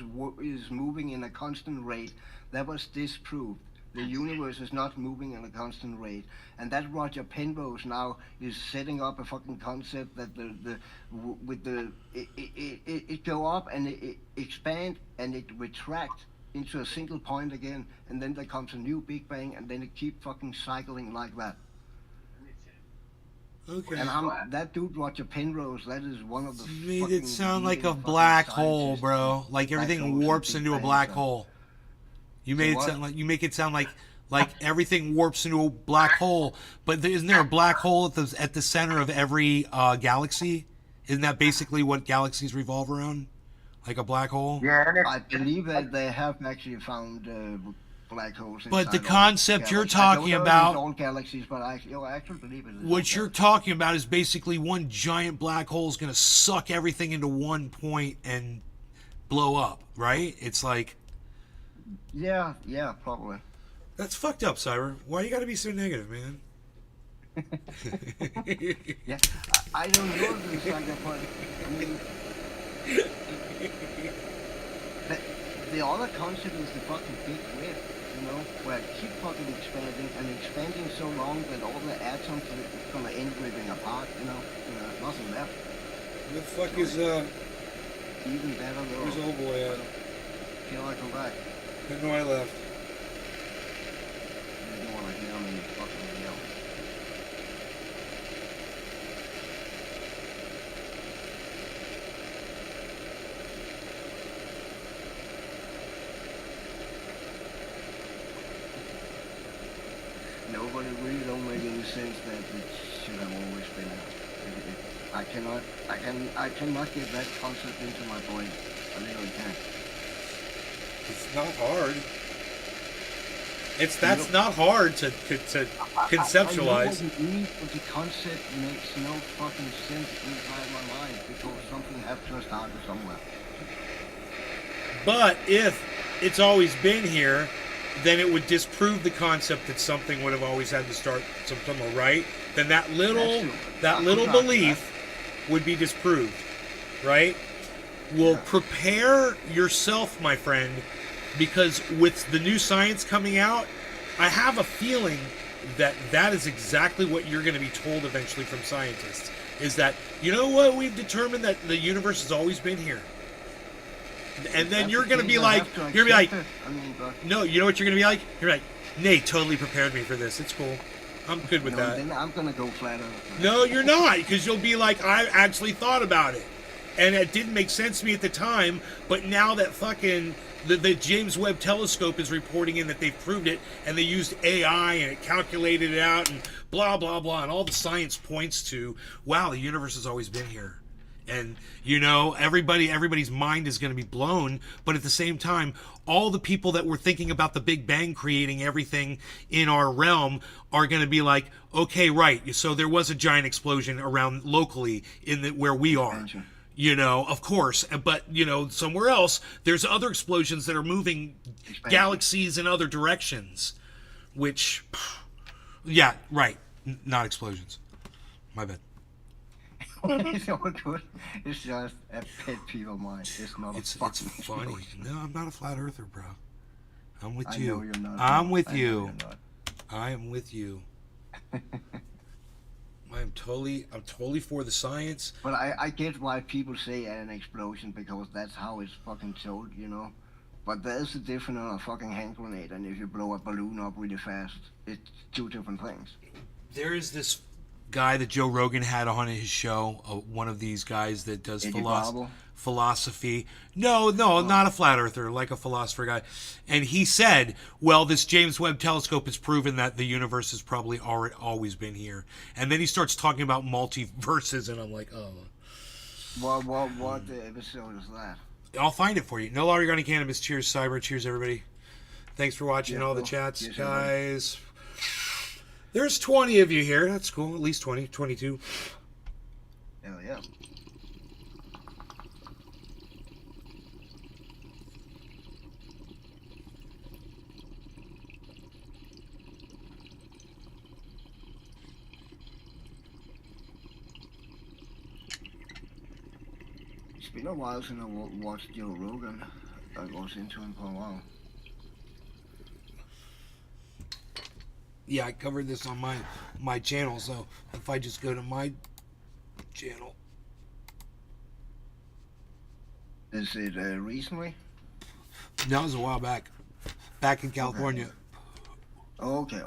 moving in a constant rate. That was disproved. The universe is not moving in a constant rate, and that Roger Penrose now is setting up a fucking concept that it go up and it expand and it retract into a single point again, and then there comes a new Big Bang, and then it keep fucking cycling like that. Okay. And that dude Roger Penrose, that is one of the. Made fucking it sound like a leading fucking black hole, scientists. bro. Like Black everything holes and warps Big into a Bang black stuff. hole. You So made it what? sound like you make it sound like everything warps into a black hole. But isn't there a black hole at the center of every galaxy? Isn't that basically what galaxies revolve around? Like a black hole? Yeah, and I believe that they have actually found black holes. But the inside all concept you're galaxies. I don't talking know if about- it's all galaxies, but I actually believe it is. What you're talking about is basically one giant black hole is going to suck everything into one point and blow up, right? It's like Yeah, probably. that's fucked up, Cyber. Why you got to be so negative, man? Yeah, I don't know if it's like that, but I mean, the other concept is the fucking big rip, you know, where it keep fucking expanding and expanding so long that all the atoms are gonna end ripping apart, you know, nothing left. The fuck is Even better though. where's old boy at? Can I come back? I know I left. You don't wanna hear me fucking yell. Nobody really don't make any sense that it should have always been. I cannot get that concept into my brain. I really can't. It's not hard. That's not hard to conceptualize. I know what it means, but the concept makes no fucking sense inside my mind because something has to have started somewhere. But if it's always been here, then it would disprove the concept that something would have always had to start somewhere, right? Then that little belief would be disproved, right? Well, prepare yourself, my friend, because with the new science coming out, I have a feeling that that is exactly what you're going to be told eventually from scientists. Is that, you know what, we've determined that the universe has always been here. And then you're going to be like, no, you know what you're going to be like? You're like, Nay totally prepared me for this. It's cool. I'm good with that. Then I'm going to go flat Earth. No, you're not, because you'll be like, I actually thought about it. And it didn't make sense to me at the time, but now that fucking the James Webb Telescope is reporting in that they've proved it, and they used AI and it calculated it out and blah, blah, blah, and all the science points to, wow, the universe has always been here. And, you know, everybody's mind is going to be blown, but at the same time, all the people that were thinking about the Big Bang creating everything in our realm are going to be like, okay, right, so there was a giant explosion around locally where we are. You know, of course, but, you know, somewhere else, there's other explosions that are moving galaxies in other directions, which, yeah, right, not explosions. My bad. It's all good. It's just a pet peeve of mine. It's not It's fucking funny. explosion. No, I'm not a flat earther, bro. I'm with I you. know you're not. I'm with I know you. you're not. I am with you. I'm totally for the science. But I get why people say an explosion, because that's how it's fucking told, you know. But there's a difference on a fucking hand grenade and if you blow a balloon up really fast. It's two different things. There is this guy that Joe Rogan had on his show, one of these guys that does philosophy. No, not a flat earther, like a philosopher guy. And he said, well, this James Webb Telescope has proven that the universe has probably always been here. And then he starts talking about multiverses, and I'm like, oh. What episode is that? I'll find it for you. No longer organic cannabis. Cheers, Cyber. Cheers, everybody. Thanks for watching all the chats, guys. There's 20 of you here. That's cool. At least 20, 22. Hell yeah. It's been a while since I watched Joe Rogan. I was into him for a while. Yeah, I covered this on my channel, so if I just go to my channel. Is it recently? No, it was a while back. Back in California. Okay.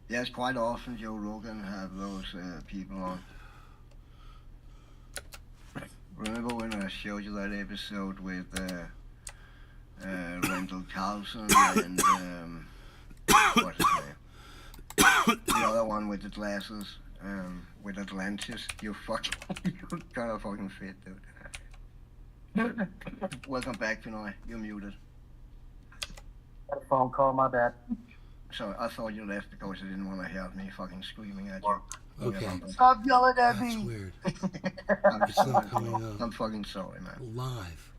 Yes, quite often Joe Rogan have those people on. Remember when I showed you that episode with Randall Carlson and what's his name? The other one with the glasses, with Atlantis. You kind of fucking fit, dude. Welcome back, Pinoy. You're muted. Got a phone call, my bad. So I thought you left because you didn't want to hear me fucking screaming at you. Okay. Stop yelling at That's me. weird. I'm not coming up. I'm fucking sorry, man. Live.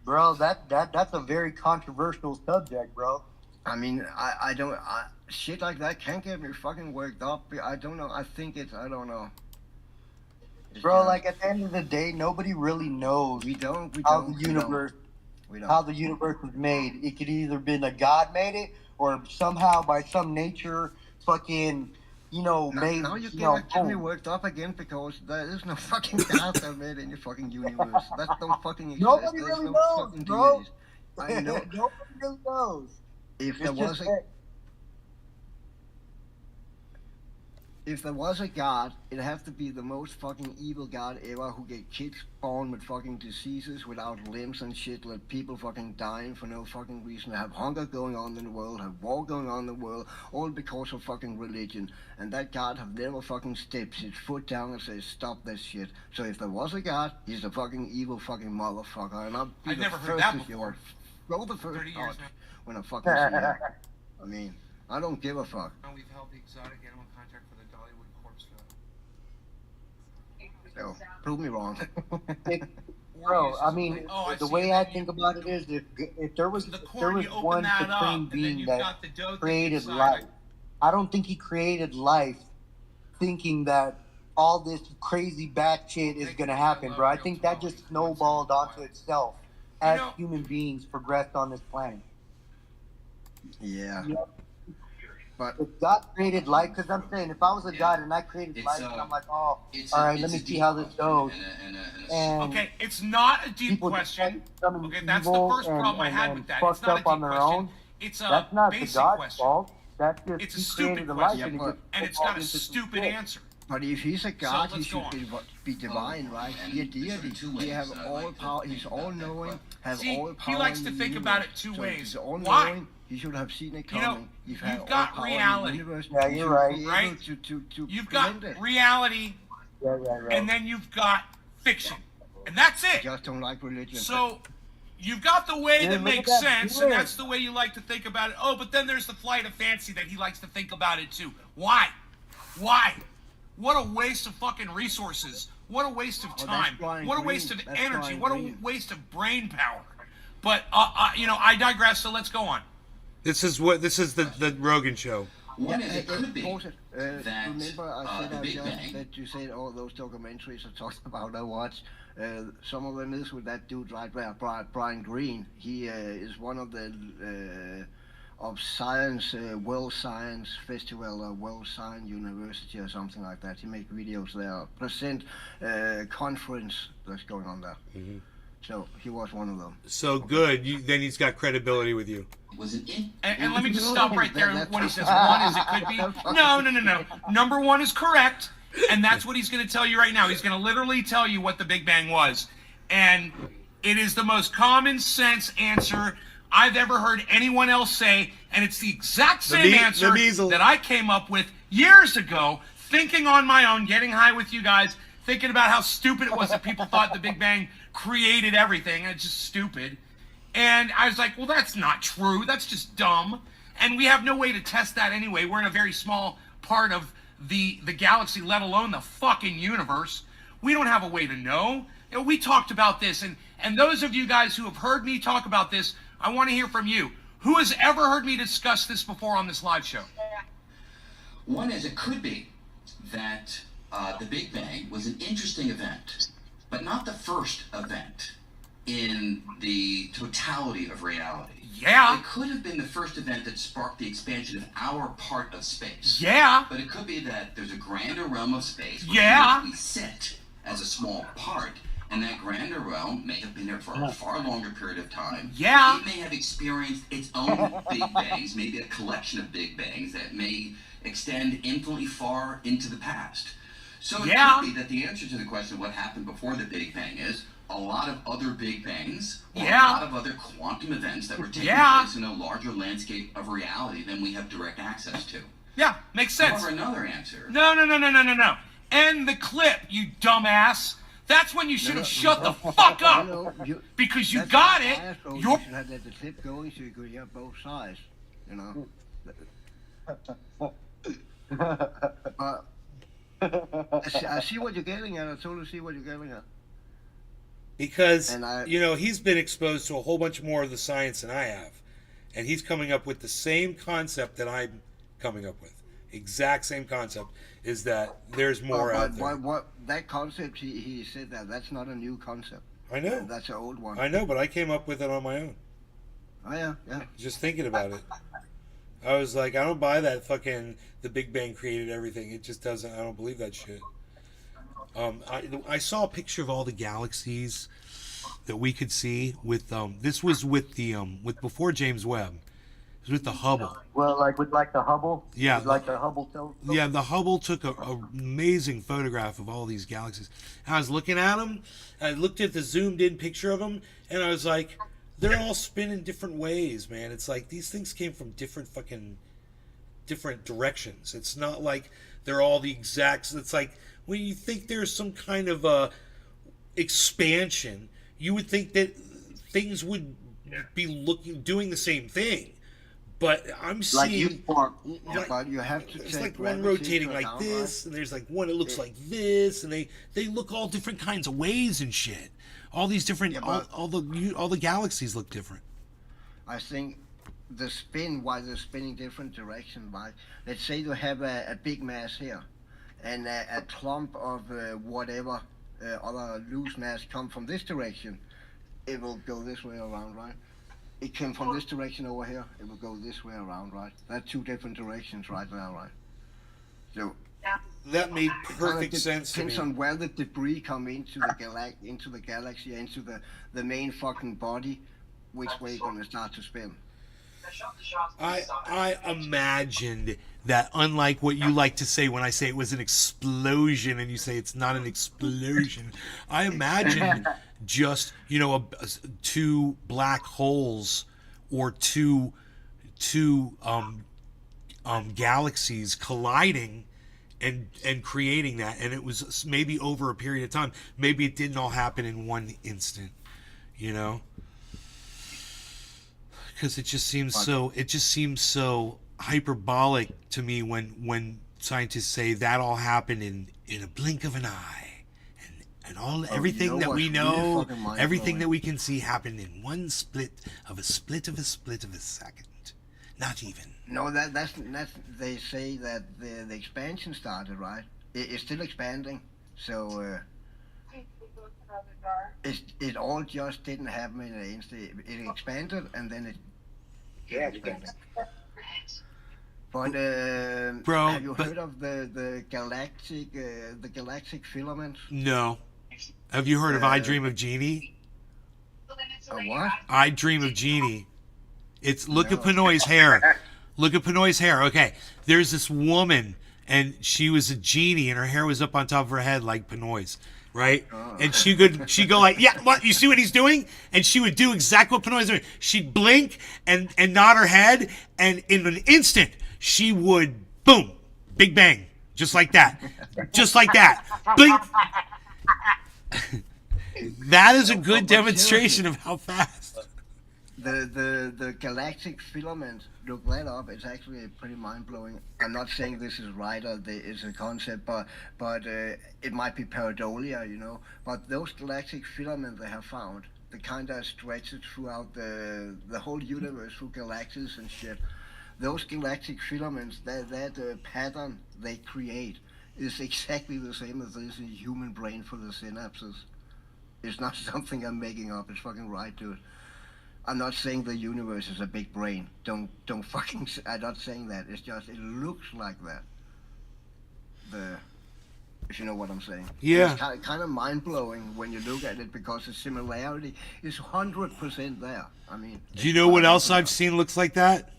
Bro, that's a very controversial subject, bro. I mean, I don't shit like that can get me fucking worked up. I don't know. I don't know. Bro, like at the end of the day, nobody really knows how the universe was made. It could either been a god made it, or somehow by some nature, fucking, you know, made. Now you get me worked up again because there is no fucking god that made any fucking universe. That don't fucking exist. Nobody really knows, bro. I know. Nobody really knows. If there was a god, it'd have to be the most fucking evil god ever who get kids born with fucking diseases without limbs and shit, let people fucking dying for no fucking reason, have hunger going on in the world, have war going on in the world, all because of fucking religion. And that god have never fucking stepped his foot down and says, stop this shit. So if there was a god, he's a fucking evil fucking motherfucker. And I've never heard that before. Throw the first out when I fucking see him. I mean, I don't give a fuck. We've held the exotic animal contract for the Dollywood corpse film. So prove me wrong. Bro, I mean, the way I think about it is, if there was one supreme being that created life, I don't think he created life thinking that all this crazy bad shit is gonna happen, bro. I think that just snowballed onto itself as human beings progressed on this planet. Yeah. But if God created life, because I'm saying, if I was a God and I created life, and I'm like, oh, all right, let me see how this goes. Okay, it's not a deep question. Okay, that's the first problem I had with that. It's not a deep question. It's a basic question. That's just it's a stupid question, and it's got a stupid answer. But if he's a God, he should be divine, right? He a deity. He have all power. He's all-knowing. All power. He likes to think about it two ways. Why? He should have seen it coming. You've got reality. Yeah, you're right. Right? You've got reality, and then you've got fiction, and that's it. I just don't like religion. So you've got the way that makes sense, and that's the way you like to think about it. Oh, but then there's the flight of fancy that he likes to think about it too. Why? Why? What a waste of fucking resources. What a waste of time. What a waste of energy. What a waste of brain power. But I digress. So let's go on. This is the Rogan show. One is it could be that remember I said that you said all those documentaries I talked about I watched. Some of them is with that dude right there, Brian Greene. He is one of the of science, World Science Festival or World Science University or something like that. He make videos there, present conference that's going on there. Mm-hmm. So he was one of them. So good. Then he's got credibility with you. And let me just stop right there when he says one is it could be. No. Number one is correct, and that's what he's going to tell you right now. He's going to literally tell you what the Big Bang was, and it is the most common sense answer I've ever heard anyone else say, and it's the exact same answer that I came up with years ago, thinking on my own, getting high with you guys, thinking about how stupid it was that people thought the Big Bang created everything. It's just stupid. And I was like, well, that's not true. That's just dumb. And we have no way to test that anyway. We're in a very small part of the galaxy, let alone the fucking universe. We don't have a way to know. We talked about this, and those of you guys who have heard me talk about this, I want to hear from you. Who has ever heard me discuss this before on this live show? One is it could be that the Big Bang was an interesting event, but not the first event in the totality of reality. Yeah. It could have been the first event that sparked the expansion of our part of space. Yeah. But it could be that there's a grander realm of space where we sit as a small part, and that grander realm may have been there for a far longer period of time. Yeah. It may have experienced its own Big Bangs, maybe a collection of Big Bangs that may extend infinitely far into the past. So it could be that the answer to the question of what happened before the Big Bang is a lot of other Big Bangs, or a lot of other quantum events that were taking place in a larger landscape of reality than we have direct access to. Yeah, makes sense. However, another answer. No. End the clip, you dumbass. That's when you should have shut the fuck up. Because you got it. You should have let the clip going so you could hear both sides, you know. I see what you're getting at. I totally see what you're getting at. Because, he's been exposed to a whole bunch more of the science than I have. And he's coming up with the same concept that I'm coming up with. Exact same concept, is that there's more out there. What that concept, he said that's not a new concept. I know. That's an old one. I know, but I came up with it on my own. Oh, yeah. Just thinking about it. I was like, I don't buy that fucking the Big Bang created everything. It just doesn't, I don't believe that shit. I saw a picture of all the galaxies that we could see with this was with the with before James Webb. It was with the Hubble. Well, with the Hubble? Yeah. The Hubble telescope? Yeah, the Hubble took a amazing photograph of all these galaxies. And I was looking at them, I looked at the zoomed in picture of them, and I was like, they're all spinning different ways, man. It's like these things came from different directions. It's not like they're all the exact. It's like when you think there's some kind of expansion, you would think that things would be doing the same thing, But I'm Like seeing Yeah, but you have to it's take like one gravity rotating into like account, this, right? and there's like one that looks like this, and they look all different kinds of ways and shit. All these different, Yeah, all the galaxies look different. I think the spin, why they're spinning different direction, right? Let's say you have a big mass here, and a clump of whatever other loose mass come from this direction. It will go this way around, right? It came from this direction over here. It will go this way around, right? That's two different directions right now, right? So That made it kind perfect of sense to me. depends on where the debris come into the galaxy, into the main fucking body, which way it's gonna start to spin. I imagined that, unlike what you like to say when I say it was an explosion and you say it's not an explosion, I imagined just, two black holes or two galaxies colliding and creating that, and it was maybe over a period of time. Maybe it didn't all happen in one instant, because it just seems so hyperbolic to me when scientists say that all happened in a blink of an eye, and everything that we know, everything that we can see happened in one split of a second. Not even. No, that's they say that the expansion started, right? It's still expanding, so it all just didn't happen in an instant. It expanded and then it expanded. But have you heard of the galactic filament? No. Have you heard of I Dream of Jeannie? What? I Dream of Jeannie. Look at Pinoy's hair. Look at Pinoy's hair. Okay, there's this woman, and she was a genie, and her hair was up on top of her head like Pinoy's, right? Oh. And she'd go like, yeah, what? You see what he's doing? And she would do exactly what Pinoy's doing. She'd blink and nod her head, and in an instant, she would, boom, big bang, just like that. Just like that. Blink. That is a good demonstration of how fast. The galactic filament, look that up. It's actually pretty mind blowing. I'm not saying this is right or it's a concept, but it might be pareidolia, But those galactic filament they have found, they kind of stretch it throughout the whole universe through galaxies and shit. Those galactic filaments, that pattern they create is exactly the same as this in human brain for the synapses. It's not something I'm making up. It's fucking right, dude. I'm not saying the universe is a big brain. Don't fucking. I'm not saying that. It's just it looks like that. If you know what I'm saying. Yeah. It's kind of mind blowing when you look at it because the similarity is 100% there. I mean. Do you know what else I've seen looks like that?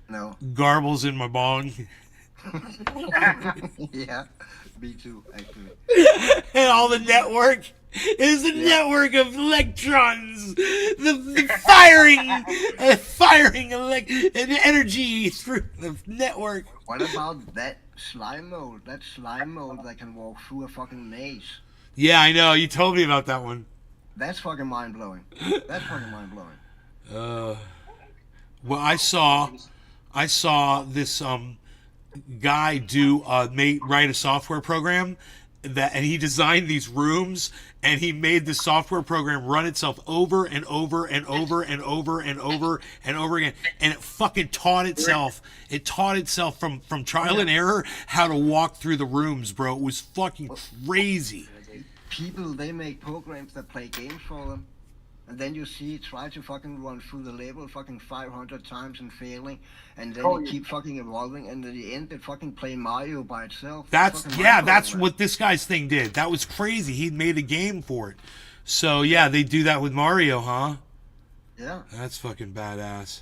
No. Garbles in my bong. Yeah, me too, actually. And all the network is a network of electrons, the firing energy through the network. What about that slime mold? That slime mold that can walk through a fucking maze. Yeah, I know. You told me about that one. That's fucking mind blowing. That's fucking mind blowing. Well, I saw this guy write a software program and he designed these rooms, and he made the software program run itself over and over and over and over and over and over again, and it fucking taught itself. It taught itself from trial and error how to walk through the rooms, bro. It was fucking crazy. People, they make programs that play games for them. And then you see it try to fucking run through the level fucking 500 times and failing, and then it keep fucking evolving, and at the end it fucking play Mario by itself. That's what this guy's thing did. That was crazy. He made a game for it. So yeah, they do that with Mario, huh? Yeah. That's fucking badass.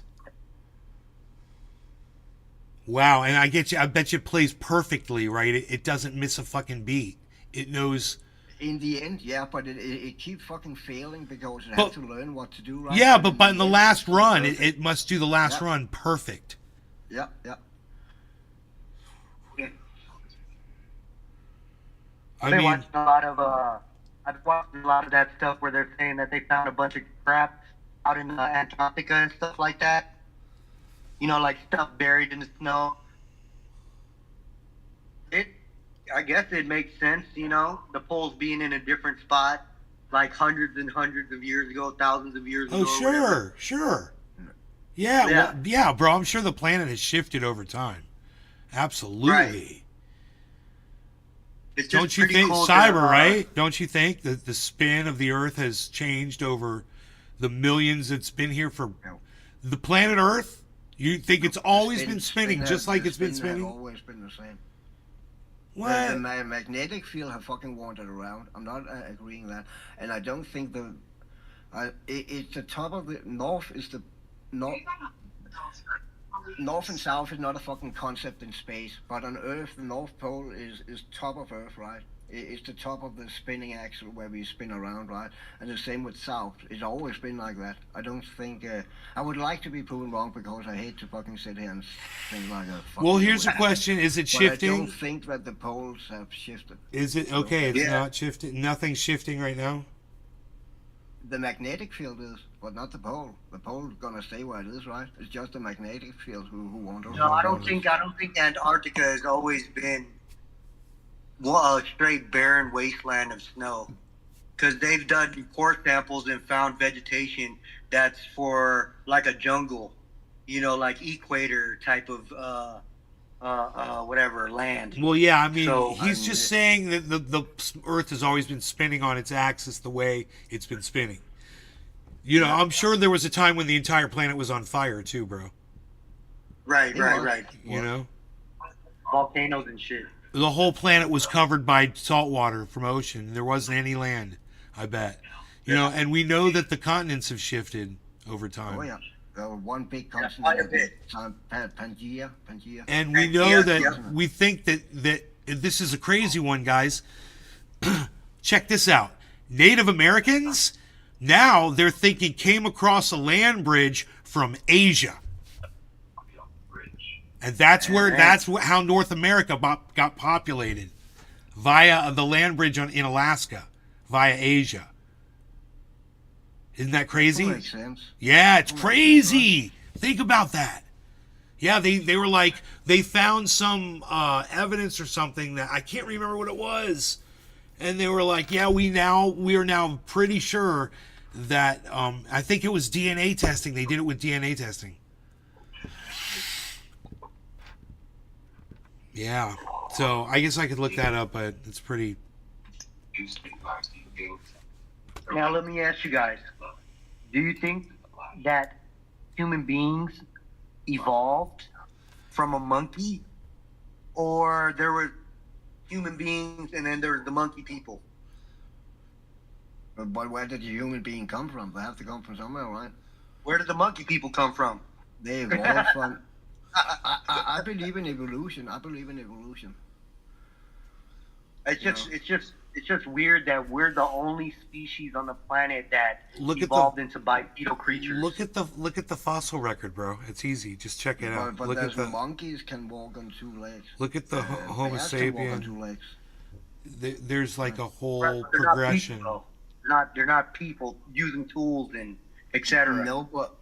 Wow, and I bet you it plays perfectly, right? It doesn't miss a fucking beat. It knows. In the end, yeah, but it keeps fucking failing because it has to learn what to do, right? Yeah, but in the last run, it must do the last run perfect. Yeah. I've watched a lot of that stuff where they're saying that they found a bunch of crap out in Antarctica and stuff like that. like stuff buried in the snow. I guess it makes sense, the poles being in a different spot, like hundreds and hundreds of years ago, thousands of years ago. Oh, sure, sure. Yeah, Yeah. well, yeah, bro. I'm sure the planet has shifted over time. Absolutely. Right. It's just Don't you pretty think, cool Cyber, to, right? Don't you think that the spin of the Earth has changed over the millions it's been here for? No. The planet Earth? You think it's always Spin- been spinning, spin just has- like the it's been spin has spinning? always been the same. What? The magnetic field have fucking wandered around. I'm not agreeing that, and I don't think it's the top of the north is the north. North and south is not a fucking concept in space, but on Earth, the North Pole is top of Earth, right? It's the top of the spinning axle where we spin around, right? And the same with south. It's always been like that. I don't think. I would like to be proven wrong because I hate to fucking sit here and think like a. Well, here's the question: is it But I shifting? don't think that the poles have shifted. Is it okay? It's Yeah. not shifting. Nothing's shifting right now. The magnetic field is, but not the pole. The pole's gonna stay where it is, right? It's just the magnetic field who wanders. No, I don't think Antarctica has always been a straight barren wasteland of snow, because they've done core samples and found vegetation that's for like a jungle, like equator type of whatever land. Well, yeah. I mean, So, he's just saying that the Earth has always been spinning on its axis the way it's been spinning. I'm sure there was a time when the entire planet was on fire too, bro. Right. You know, Volcanoes and shit. the whole planet was covered by salt water from ocean. There wasn't any land. I bet. And we know that the continents have shifted over time. Oh yeah, one big continent. quite a bit. Pangea. And we know that we think that this is a crazy one, guys. Check this out. Native Americans, now they're thinking came across a land bridge from Asia. And that's how North America got populated, via the land bridge in Alaska, via Asia. Isn't that crazy? That makes sense. Yeah, it's crazy. Think about that. Yeah, they were like, they found some evidence or something that I can't remember what it was, and they were like, yeah, we are now pretty sure that I think it was DNA testing. They did it with DNA testing. Yeah. So I guess I could look that up, but it's pretty. Now let me ask you guys: do you think that human beings evolved from a monkey, or there were human beings and then there were the monkey people? But where did the human being come from? They have to come from somewhere, right? Where did the monkey people come from? They evolved from. I believe in evolution. It's just weird that we're the only species on the planet that Look at evolved into bipedal creatures. Look at the fossil record, bro. It's easy. Just check it out. But Look there's at the monkeys can walk on two legs. look at the Homo Bears can walk on sapien. two legs. There's like a whole They're progression. Not people, they're not people using tools and etc. No, but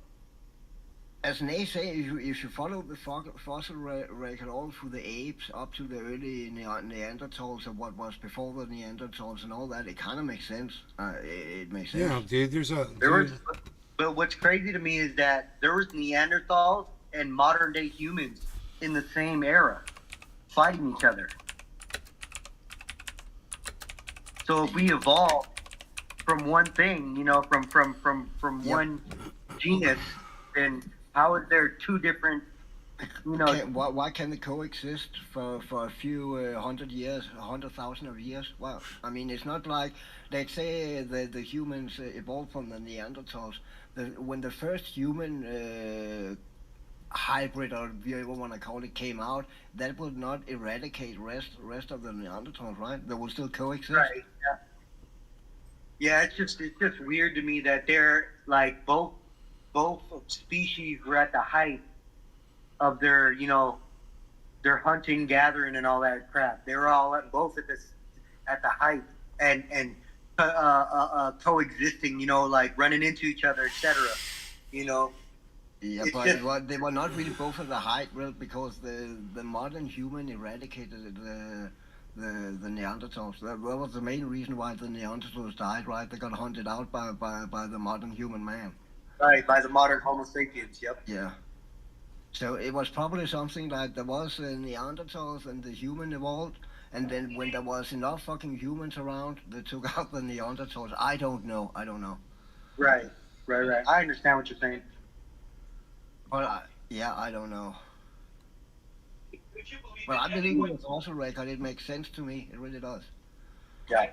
as they say, if you follow the fossil record all through the apes up to the early Neanderthals and what was before the Neanderthals and all that, it kind of makes sense. It makes sense. Yeah, dude. But what's crazy to me is that there was Neanderthals and modern day humans in the same era, fighting each other. So if we evolved from one thing, from one genus, then how is there two different, Why can they coexist for a few 100,000 of years? Well, I mean, it's not like they say the humans evolved from the Neanderthals. When the first human hybrid, or whatever you want to call it, came out, that would not eradicate rest of the Neanderthals, right? They will still coexist. Right. Yeah. It's just weird to me that they're like both species were at the height of their their hunting, gathering, and all that crap. They were all at the height and coexisting. Like running into each other, etc. Yeah, It's but just they were not really both at the height, well, because the modern human eradicated the Neanderthals. That was the main reason why the Neanderthals died, right? They got hunted out by the modern human man. right by the modern Homo sapiens. Yep. Yeah. So it was probably something like there was Neanderthals and the human evolved, and then when there was enough fucking humans around, they took out the Neanderthals. I don't know. I don't know. Right. Right. I understand what you're saying. But yeah, I don't know. But I believe it was also record. It makes sense to me. It really does. Yeah.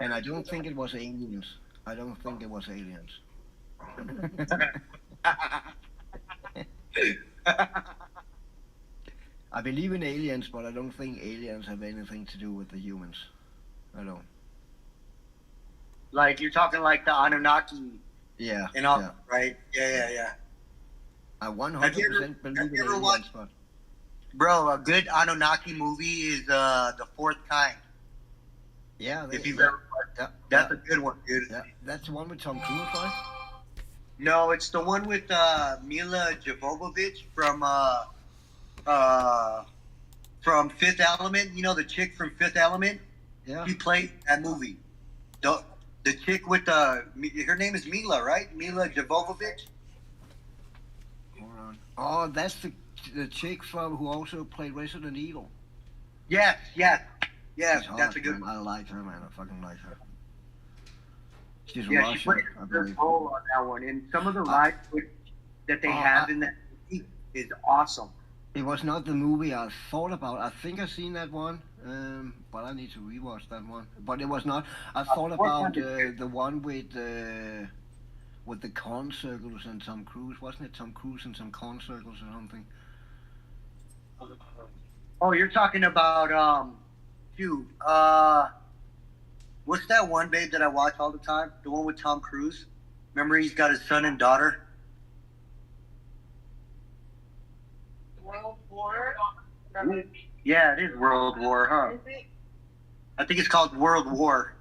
And I don't think it was aliens. I don't think it was aliens. I believe in aliens, but I don't think aliens have anything to do with the humans. I don't. Like you're talking like the Anunnaki Yeah. and all, Yeah. right? Yeah. I Have you 100% believe have in you ever aliens, watched- but Bro, a good Anunnaki movie is The Fourth Kind. yeah, If you've yeah, ever watched, yeah, that's a good one, dude. yeah. That's the one with Tom Cruise, right? No, it's the one with Mila Jovovich from Fifth Element. You know the chick from Fifth Element? Yeah. She played that movie. The chick with her name is Mila, right? Mila Jovovich. Hold on. Oh, that's the chick from who also played Resident Evil. Yes. She's That's hot, a good man. I like her, man. I fucking like her. She's Yeah, she Russian, played I a believe. good role on that one. And some of the lines that they have in that movie is awesome. It was not the movie I thought about. I think I seen that one, but I need to rewatch that one. But it was not. I thought about the one with the corn circles and Tom Cruise. Wasn't it Tom Cruise and some corn circles or something? Oh, you're talking about shoot, what's that one, babe, that I watch all the time? The one with Tom Cruise. Remember, he's got his son and daughter. World War. Yeah, it is World War, huh? Is it? I think it's called World War.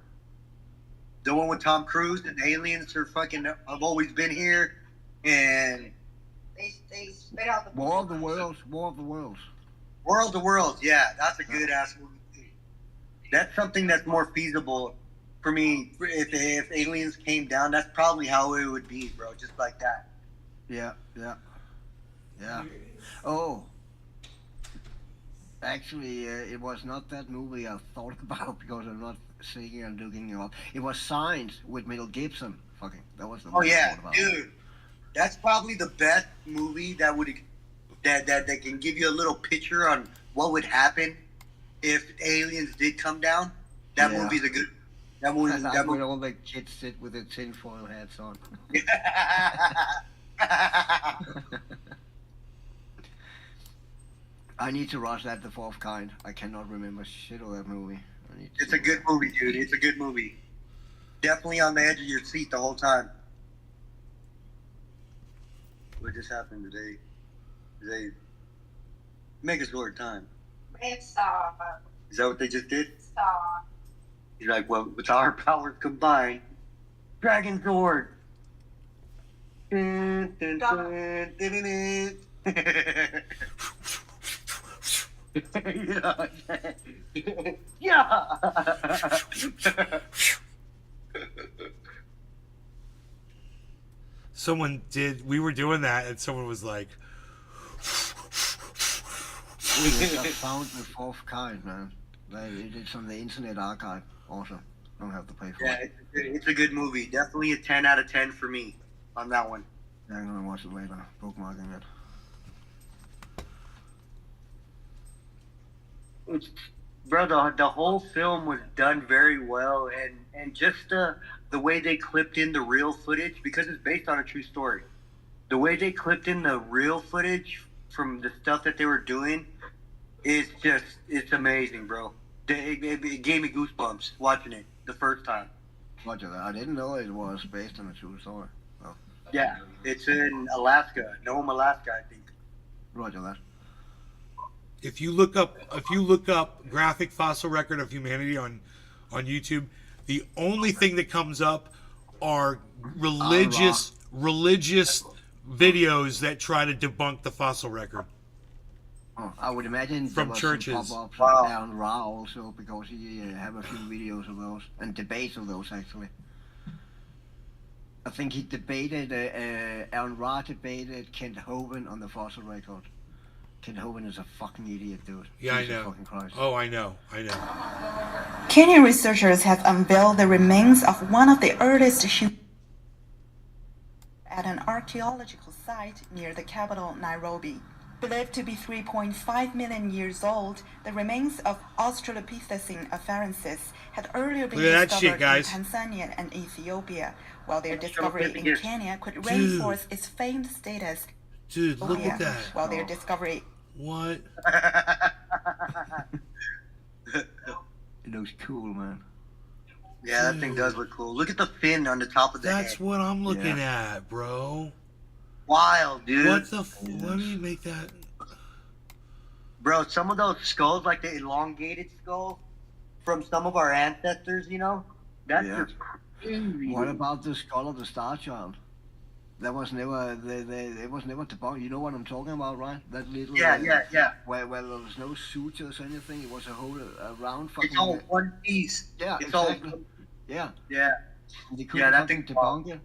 The one with Tom Cruise and aliens are fucking. I've always been here, and They spit out the War of the Worlds. War of the Worlds. World of Worlds. Yeah, that's a good ass movie. That's something that's more feasible for me. If aliens came down, that's probably how it would be, bro. Just like that. Yeah. Oh. Actually, it was not that movie I thought about because I'm not seeing and looking it up. It was Signs with Mel Gibson. Fucking, that was the Oh one I yeah, thought about. dude. That's probably the best movie that can give you a little picture on what would happen if aliens did come down. That Yeah. movie's a good. That movie. That's That when movie. all the kids sit with their tinfoil hats on. I need to watch that, The Fourth Kind. I cannot remember shit of that movie. It's a good movie, dude. It's a good movie. Definitely on the edge of your seat the whole time. What just happened today? They Megazord time. Man, stop. Is that what they just did? Stop. He's like, well, with our powers combined, Dragon Zord. Dun, dun, dun, dun, dun, dun. Yeah. We were doing that, and someone was like, We just found The Fourth Kind, man. It's on the Internet Archive. Also, don't have to pay for Yeah, it. it's a good movie. Definitely a 10 out of 10 for me on that one. Yeah, I'm gonna watch it later. Bookmarking it. Bro, the whole film was done very well, and just the way they clipped in the real footage, because it's based on a true story. The way they clipped in the real footage from the stuff that they were doing is it's amazing, bro. It gave me goosebumps watching it the first time. Roger that. I didn't know it was based on a true story. Oh, Yeah, it's in Alaska, Nome, Alaska, I think. Roger that. if you look up graphic fossil record of humanity on YouTube, the only thing that comes up are religious religious videos that try to debunk the fossil record. Oh, I would imagine From there was churches. some pop-ups down Ra also, because he have a few videos of those and debates of those actually. I think he debated Aaron Ra debated Kent Hovind on the fossil record. Kent Hovind is a fucking idiot, dude. Yeah, Jesus I know. fucking Christ. Oh, I know. Kenyan researchers have unveiled the remains of one of the earliest humans at an archaeological site near the capital, Nairobi. Believed to be 3.5 million years old, the remains of Australopithecine afarensis had earlier been discovered in Tanzania and Ethiopia, while their discovery in Kenya could reinforce its famed status. Dude, look at that. While their discovery... What? It looks cool, man. Yeah, that thing does look cool. Look at the fin on the top of the head. That's what I'm looking at, bro. Wild, dude. What the Let me make that... Bro, some of those skulls, like the elongated skull from some of our ancestors, you know? That's just crazy. What about the skull of the Star Child? That was never, it was never debunked. You know what I'm talking about, right? That little... Yeah. Where there was no sutures or anything. It was a whole round fucking... It's all one piece. Yeah, it's exactly. all... Yeah. They couldn't that fucking thing debunk it.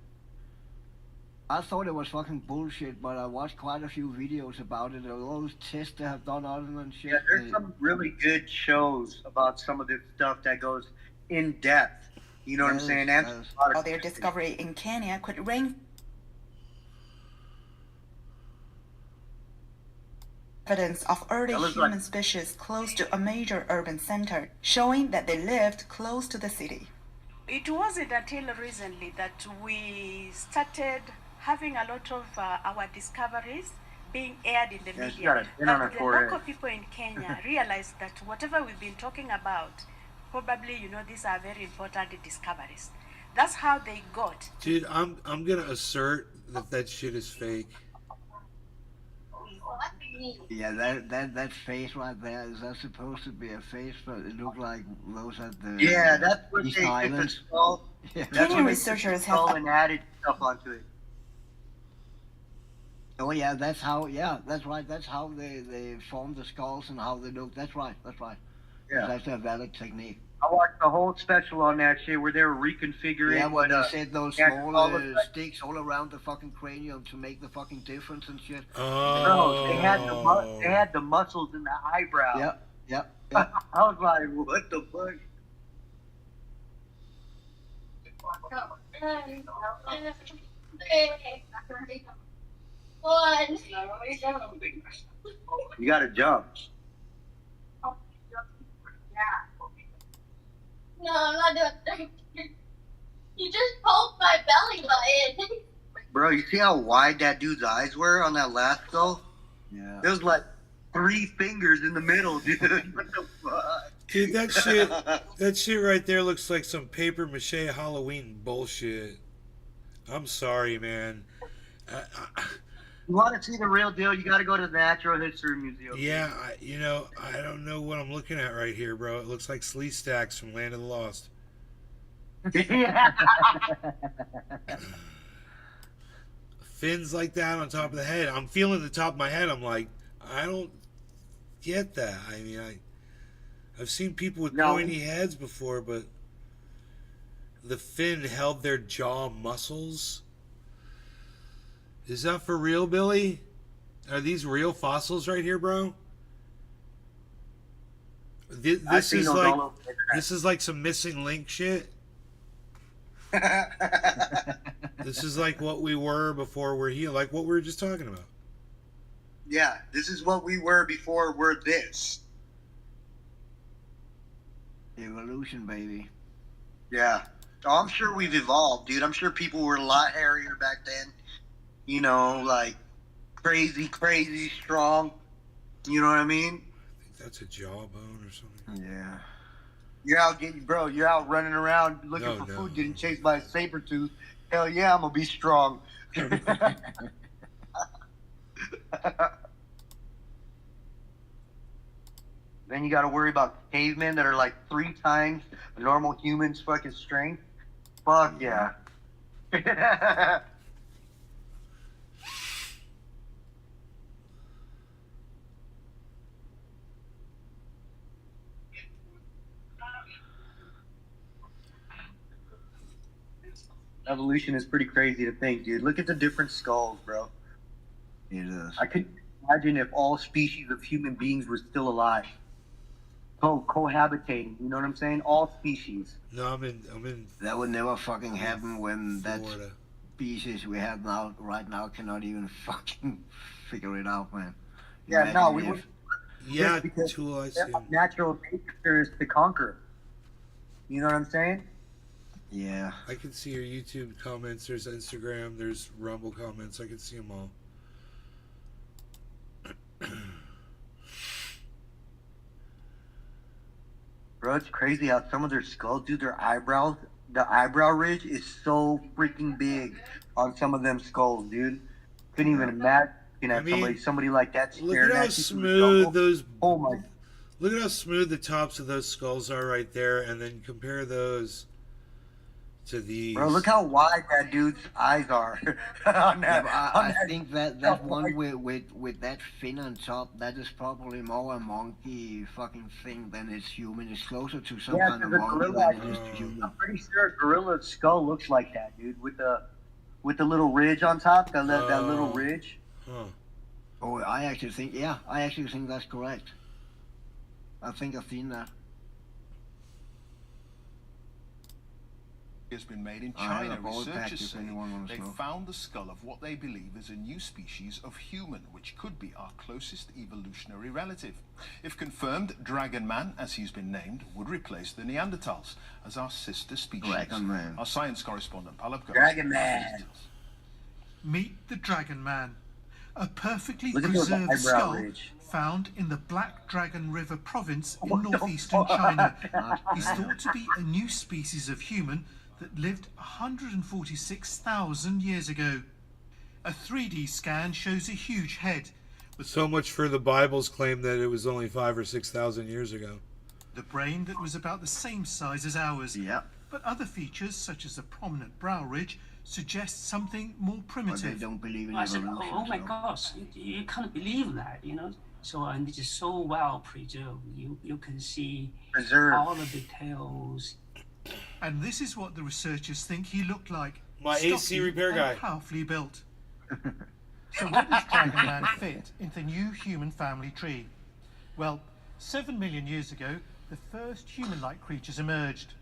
I thought it was fucking bullshit, but I watched quite a few videos about it. All those tests they have done on it and shit. Yeah, there's some really good shows about some of this stuff that goes in depth. You know what I'm saying? While their discovery in Kenya could evidence of early human species close to a major urban center, showing that they lived close to the city. It wasn't until recently that we started having a lot of our discoveries being aired in the media. That the local people in Kenya realized that whatever we've been talking about, probably, you know, these are very important discoveries. That's how they got. Dude, I'm gonna assert that shit is fake. Yeah, that face right there, is that supposed to be a face? But it looked like those at the... Yeah, that's what they did the skull. Yeah. That's Kenyan researchers have... and added stuff onto it. Oh yeah, that's how, that's right. That's how they formed the skulls and how they look. That's right. Yeah. That's a valid technique. I watched the whole special on that shit where they were reconfiguring. Yeah, when they said those small sticks all around the fucking cranium to make the fucking difference and shit. Oh. Bro, they had the muscles in the eyebrow. Yep. I was like, what the fuck? You gotta jump. No, I'm not doing that. You just poked my belly button. Bro, you see how wide that dude's eyes were on that last skull? Yeah. There was like 3 fingers in the middle, dude. What the fuck? Dude, that shit right there looks like some paper mache Halloween bullshit. I'm sorry, man. You want to see the real deal, you got to go to the Natural History Museum. Yeah, I don't know what I'm looking at right here, bro. It looks like slee stacks from Land of the Lost. Fins like that on top of the head. I'm feeling the top of my head. I'm like, I don't get that. I mean, I've seen people with pointy heads before, but the fin held their jaw muscles. Is that for real, Billy? Are these real fossils right here, bro? This is like some missing link shit. This is like what we were before we're here, like what we were just talking about. Yeah, this is what we were before we're this. Evolution, baby. Yeah. Oh, I'm sure we've evolved, dude. I'm sure people were a lot hairier back then. You know, like crazy strong. You know what I mean? I think that's a jawbone or something. Yeah. You're out running around looking for food, getting chased by a saber tooth. Hell yeah, I'm gonna be strong. Then you gotta worry about cavemen that are like 3 times a normal human's fucking strength. Fuck yeah. Evolution is pretty crazy to think, dude. Look at the different skulls, bro. It is. I could imagine if all species of human beings were still alive, cohabitating. You know what I'm saying? All species. No, I'm in. That would never fucking happen when Florida. that species we have now, right now, cannot even fucking figure it out, man. Yeah, no, we would. Yeah, because Tool, I see him. natural nature is to conquer. You know what I'm saying? Yeah. I can see your YouTube comments. There's Instagram. There's Rumble comments. I can see them all. Bro, it's crazy how some of their skulls, dude, their eyebrows, the eyebrow ridge is so freaking big on some of them skulls, dude. Couldn't even imagine somebody like that. Look at how smooth those. Oh my. Look at how smooth the tops of those skulls are right there, and then compare those to these. Bro, look how wide that dude's eyes are. I think that one with that fin on top, that is probably more a monkey fucking thing than it's human. It's closer to some kind of monkey than it is to human. I'm pretty sure a gorilla's skull looks like that, dude, with the little ridge on top, that little ridge. Huh. Oh, I actually think that's correct. I think I've seen that. Has been made in China. Researchers say they found the skull of what they believe is a new species of human, which could be our closest evolutionary relative. If confirmed, Dragon Man, as he's been named, would replace the Neanderthals as our sister species. Dragon Man. Our science correspondent, Palab. Dragon Man. Meet the Dragon Man, a perfectly preserved skull found in the Black Dragon River province in northeastern China. He's thought to be a new species of human that lived 146,000 years ago. A 3D scan shows a huge head. So much for the Bible's claim that it was only 5,000 or 6,000 years ago. The brain that was about the same size as ours. Yep. But other features, such as a prominent brow ridge, suggest something more primitive. But they don't believe in evolution. I said, oh my gosh, you can't believe that, you know? So, and it is so well preserved. You can see all the details. And this is what the researchers think he looked like. My AC repair guy. Powerfully built. So where does Dragon Man fit into the new human family tree? Well, 7 million years ago, the first human-like creatures emerged.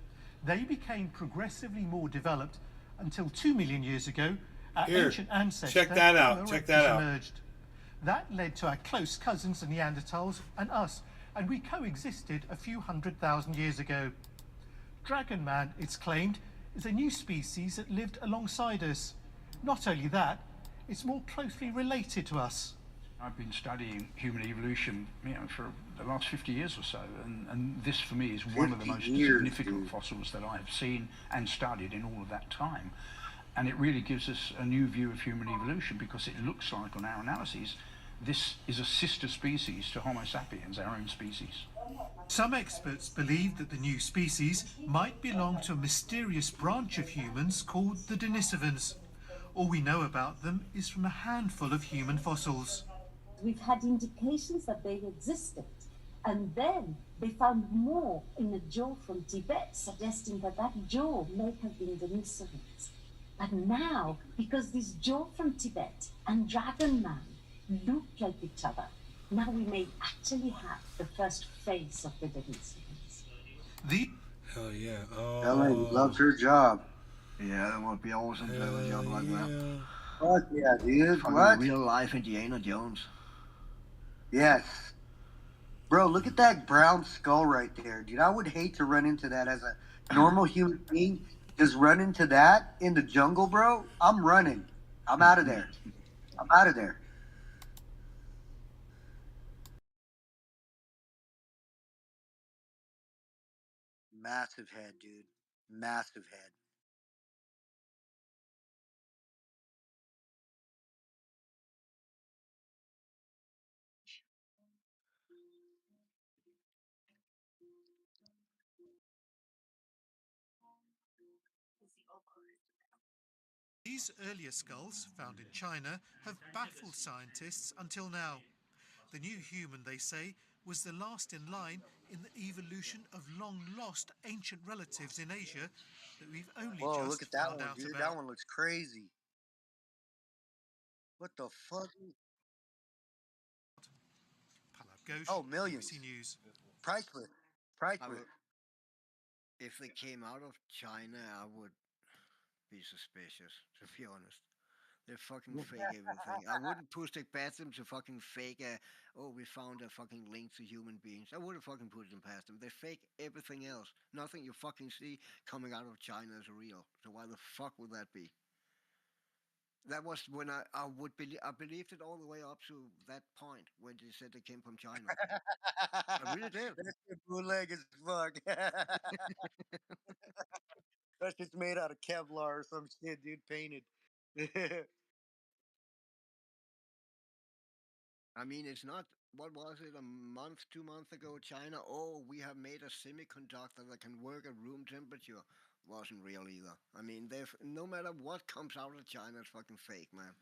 They became progressively more developed until 2 million years ago, our ancient ancestor check that out. Homo Check that erectus out. emerged. That led to our close cousins, the Neanderthals, and us, and we coexisted a few 100,000 years ago. Dragon Man, it's claimed, is a new species that lived alongside us. Not only that, it's more closely related to us. I've been studying human evolution, for the last 50 years or so, and this for me is one of the most significant fossils that I have seen and studied in all of that time. And it really gives us a new view of human evolution, because it looks like, on our analyses, this is a sister species to Homo sapiens, our own species. Some experts believe that the new species might belong to a mysterious branch of humans called the Denisovans. All we know about them is from a handful of human fossils. We've had indications that they existed, and then they found more in a jaw from Tibet, suggesting that that jaw may have been Denisovans. But now, because this jaw from Tibet and Dragon Man look like each other, now we may actually have the first face of the Denisovans. Hell yeah. Oh. Ellen loves her job. Yeah, that would be awesome to have a job like that. Fuck yeah, dude. Fucking What? real life Indiana Jones. Yes. Bro, look at that brown skull right there, dude. I would hate to run into that as a normal human being. Just run into that in the jungle, bro. I'm running. I'm out of there. I'm out of there. Massive head, dude. Massive head. These earlier skulls, found in China, have baffled scientists until now. The new human, they say, was the last in line in the evolution of long-lost ancient relatives in Asia that we've only just look at that found one, out dude. about. That one looks crazy. What the fuck? Palab Ghosh, Oh, millions. BBC News. Priceless. If they came out of China, I would be suspicious, to be honest. They fucking fake everything. I wouldn't push it past them to fucking fake we found a fucking link to human beings. I wouldn't fucking put it past them. They fake everything else. Nothing you fucking see coming out of China is real. So why the fuck would that be? That was when I believed it all the way up to that point when they said they came from China. I really did. That's bootleg as fuck. That shit's made out of Kevlar or some shit, dude. Painted. I mean, it's not, what was it, a month, 2 months ago, China, we have made a semiconductor that can work at room temperature. Wasn't real either. I mean, no matter what comes out of China, it's fucking fake, man.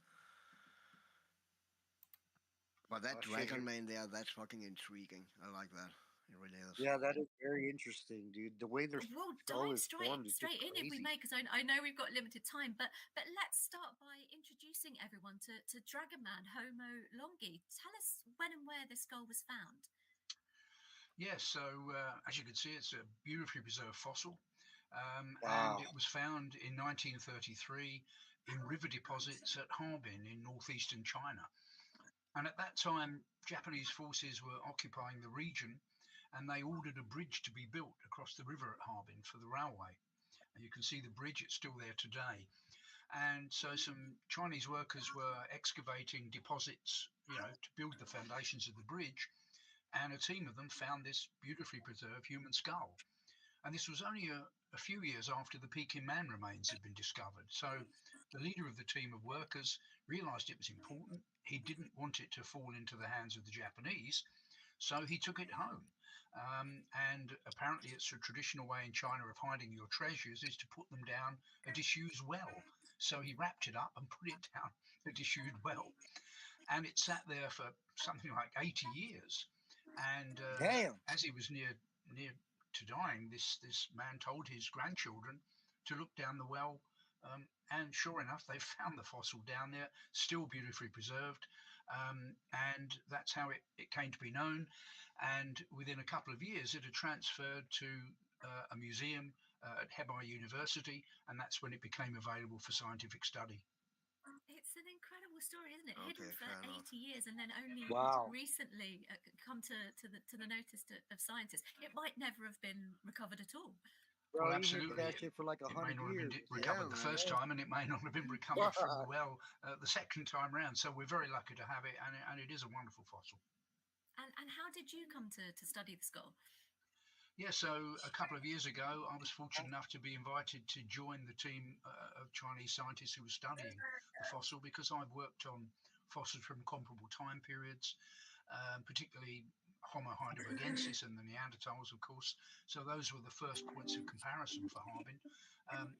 But that dragon man there, that's fucking intriguing. I like that. It really is. Yeah, that is very interesting, dude. The way their We'll skull dive is formed is straight just in crazy. if we may, because I know we've got limited time. But let's start by introducing everyone to Dragon Man Homo longi. Tell us when and where this skull was found. Yes, so as you can see, it's a beautifully preserved fossil, Wow. and it was found in 1933 in river deposits at Harbin in northeastern China. And at that time, Japanese forces were occupying the region, and they ordered a bridge to be built across the river at Harbin for the railway. And you can see the bridge, it's still there today. And so some Chinese workers were excavating deposits, to build the foundations of the bridge. And a team of them found this beautifully preserved human skull. And this was only a few years after the Peking man remains had been discovered. So the leader of the team of workers realized it was important. He didn't want it to fall into the hands of the Japanese, so he took it home. And apparently it's a traditional way in China of hiding your treasures is to put them down a disused well. So he wrapped it up and put it down a disused well. And it sat there for something like 80 years. And as he was near to dying, this man told his grandchildren to look down the well, and sure enough, they found the fossil down there, still beautifully preserved, and that's how it came to be known. And within a couple of years, it had transferred to a museum at Hebei University, and that's when it became available for scientific study. It's an incredible story, isn't it? Hidden for 80 years and then only recently come to the notice of scientists. It might never have been recovered at all. Bro, well, absolutely. That shit for like 100 years. It may not have been recovered the first time, and it may not have been recovered from the well the second time round. So we're very lucky to have it, and it is a wonderful fossil. And how did you come to study the skull? Yeah, so a couple of years ago, I was fortunate enough to be invited to join the team of Chinese scientists who were studying the fossil, because I've worked on fossils from comparable time periods, particularly Homo heidelbergensis and the Neanderthals, of course. So those were the first points of comparison for Harbin.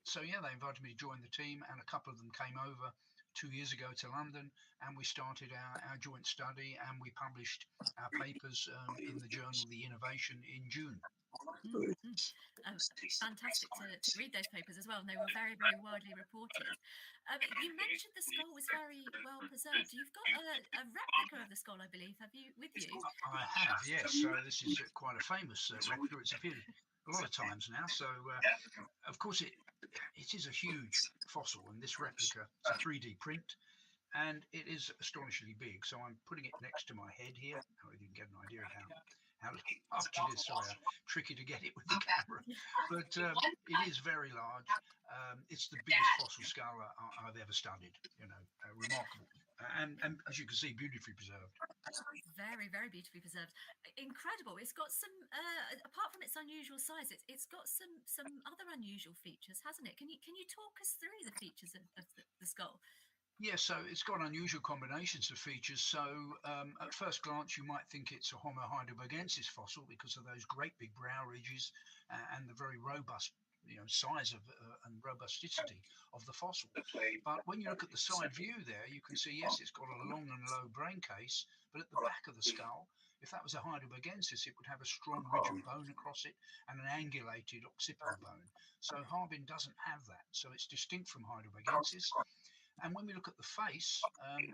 So yeah, they invited me to join the team, and a couple of them came over 2 years ago to London, and we started our joint study, and we published our papers in the journal The Innovation in June. Fantastic to read those papers as well, and they were very, very widely reported. You mentioned the skull was very well preserved. You've got a replica of the skull, I believe, have you with you? I have, yes. So this is quite a famous replica. It's appeared a lot of times now. So of course it is a huge fossil, and this replica is a 3D print, and it is astonishingly big. So I'm putting it next to my head here. Now you can get an idea of how large it is. Sorry, tricky to get it with the camera, but it is very large. It's the biggest fossil skull I've ever studied. Remarkable, and as you can see, beautifully preserved. Very, very beautifully preserved. Incredible. It's got some, apart from its unusual size, it's got some other unusual features, hasn't it? Can you talk us through the features of the skull? Yeah, so it's got unusual combinations of features. So at first glance, you might think it's a Homo heidelbergensis fossil because of those great big brow ridges and the very robust, size of and robusticity of the fossil. But when you look at the side view there, you can see, yes, it's got a long and low brain case, but at the back of the skull, if that was a Heidelbergensis, it would have a strong ridge of bone across it and an angulated occipital bone. So Harbin doesn't have that. So it's distinct from Heidelbergensis. And when we look at the face,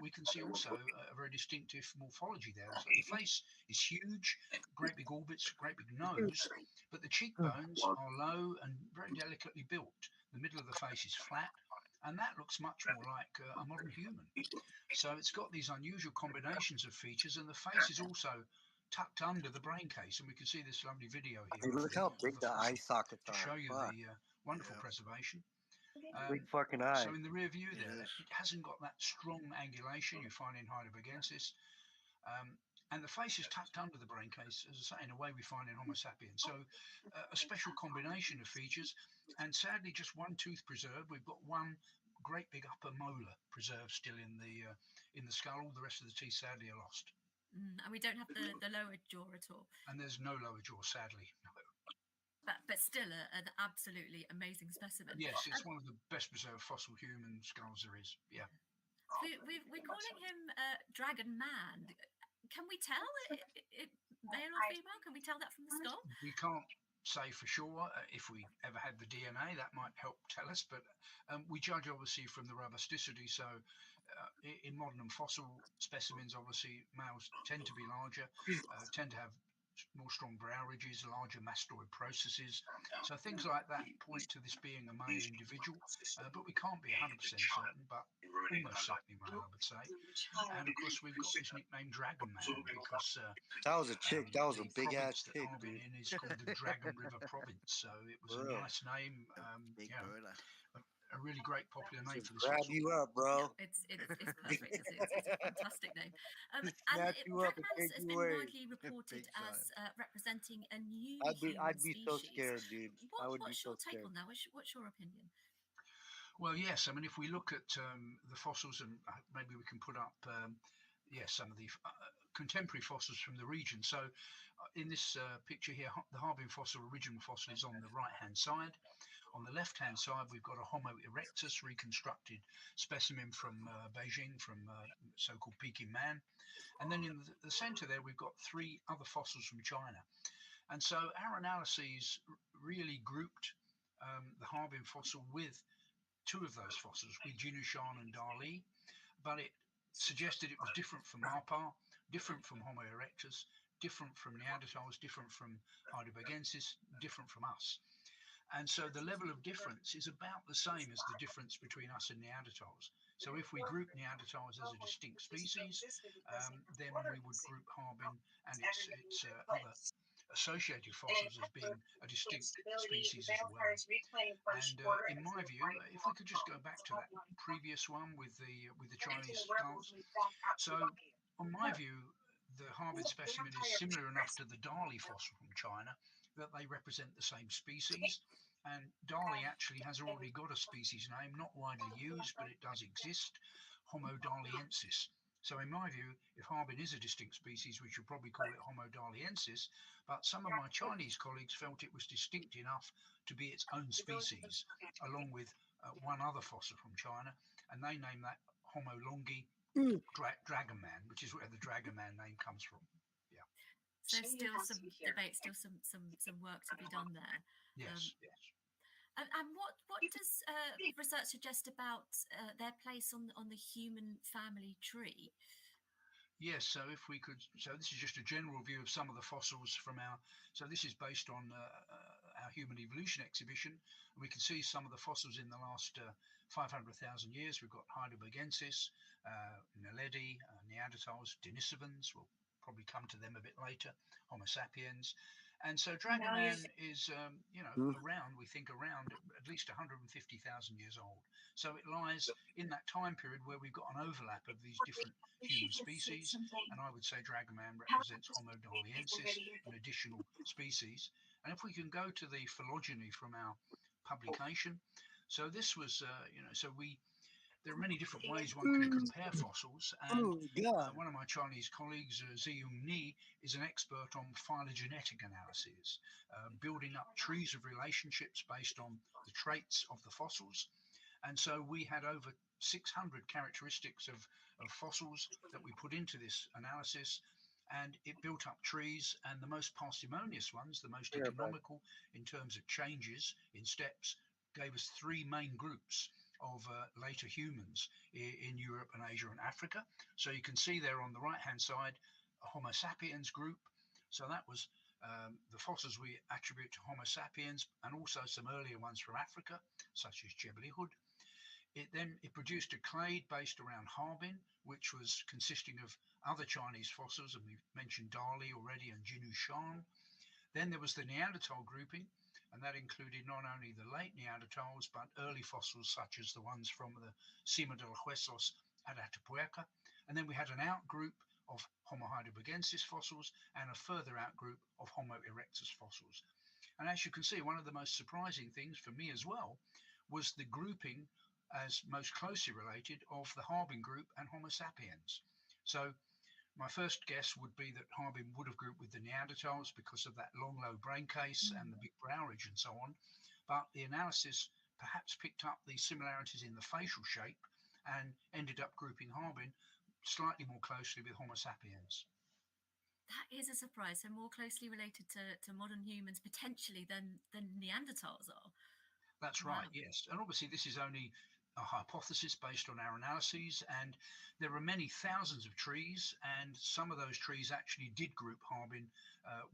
we can see also a very distinctive morphology there. So the face is huge, great big orbits, great big nose, but the cheekbones are low and very delicately built. The middle of the face is flat, and that looks much more like a modern human. So it's got these unusual combinations of features, and the face is also tucked under the brain case. And we can see this lovely video here. Hey, look how big the eye sockets to are. show you Fuck. the wonderful preservation. Big fucking eye. So in the rear view there, it hasn't got that strong angulation you find in Heidelbergensis. And the face is tucked under the brain case, as I say, in a way we find in Homo sapiens. So a special combination of features, and sadly just one tooth preserved. We've got one great big upper molar preserved still in the skull. All the rest of the teeth sadly are lost. And we don't have the lower jaw at all. And there's no lower jaw, sadly. No. But still an absolutely amazing specimen. Yes, it's one of the best preserved fossil human skulls there is. Yeah. We're calling him Dragon Man. Can we tell it male or female? Can we tell that from the skull? We can't say for sure. If we ever had the DNA, that might help tell us. But we judge obviously from the robusticity. So in modern and fossil specimens, obviously males tend to be larger, tend to have more strong brow ridges, larger mastoid processes. So things like that point to this being a male individual, but we can't be 100% certain, but almost certainly male, I would say. And of course, we've got this nickname Dragon Man because that was a chick. That was a big ass chick. Harbin in is called the Dragon River Province, so it was a nice name. A really great popular name for this. Grab you up, bro. It's perfect. It's a fantastic name. And Dragon Man has been widely reported as representing a new I'd be species. so scared, dude. I would be so What's your take scared. on that? What's your opinion? Well, yes. I mean, if we look at the fossils, and maybe we can put up, some of the contemporary fossils from the region. So in this picture here, the Harbin fossil, original fossil, is on the right-hand side. On the left-hand side, we've got a Homo erectus reconstructed specimen from Beijing, from so-called Peking man. And then in the center there, we've got three other fossils from China. And so our analyses really grouped the Harbin fossil with two of those fossils, with Jinushan and Dali, but it suggested it was different from Marpar, different from Homo erectus, different from Neanderthals, different from Heidelbergensis, different from us. And so the level of difference is about the same as the difference between us and Neanderthals. So if we group Neanderthals as a distinct species, then we would group Harbin and its other associated fossils as being a distinct species as well. And in my view, if we could just go back to that previous one with the Chinese skulls. So on my view, the Harbin specimen is similar enough to the Dali fossil from China that they represent the same species. And Dali actually has already got a species name, not widely used, but it does exist, Homo daliensis. So in my view, if Harbin is a distinct species, we should probably call it Homo daliensis, but some of my Chinese colleagues felt it was distinct enough to be its own species, along with one other fossil from China, and they named that Homo longi Dragon Man, which is where the Dragon Man name comes from. Yeah. So still some debate, still some work to be done there. Yes, yes. And what does research suggest about their place on the human family tree? Yes, so if we could, so this is just a general view of some of the fossils from so this is based on our human evolution exhibition. And we can see some of the fossils in the last 500,000 years. We've got Heidelbergensis, NAYLED, Neanderthals, Denisovans. We'll probably come to them a bit later, Homo sapiens. And so Dragon Man is, around, we think around at least 150,000 years old. So it lies in that time period where we've got an overlap of these different human species. And I would say Dragon Man represents Homo daliensis, an additional species. And if we can go to the phylogeny from our publication. So this was, there are many different ways one can compare fossils, and one of my Chinese colleagues, Ziyong Ni, is an expert on phylogenetic analysis, building up trees of relationships based on the traits of the fossils. And so we had over 600 characteristics of fossils that we put into this analysis, and it built up trees, and the most parsimonious ones, the most economical in terms of changes in steps, gave us three main groups of later humans in Europe and Asia and Africa. So you can see there on the right hand side a Homo sapiens group. So that was the fossils we attribute to Homo sapiens, and also some earlier ones from Africa, such as Jebel Ihud. It produced a clade based around Harbin, which was consisting of other Chinese fossils, and we've mentioned Dali already and Jinu Shan. Then there was the Neanderthal grouping, and that included not only the late Neanderthals, but early fossils such as the ones from the Cima de los Huesos at Atapuerca. And then we had an outgroup of Homo heidelbergensis fossils and a further outgroup of Homo erectus fossils. And as you can see, one of the most surprising things for me as well was the grouping as most closely related of the Harbin group and Homo sapiens. So my first guess would be that Harbin would have grouped with the Neanderthals because of that long, low brain case and the big brow ridge and so on. But the analysis perhaps picked up the similarities in the facial shape and ended up grouping Harbin slightly more closely with Homo sapiens. That is a surprise. So more closely related to modern humans potentially than Neanderthals are. That's right, yes. And obviously this is only a hypothesis based on our analyses, and there are many thousands of trees, and some of those trees actually did group Harbin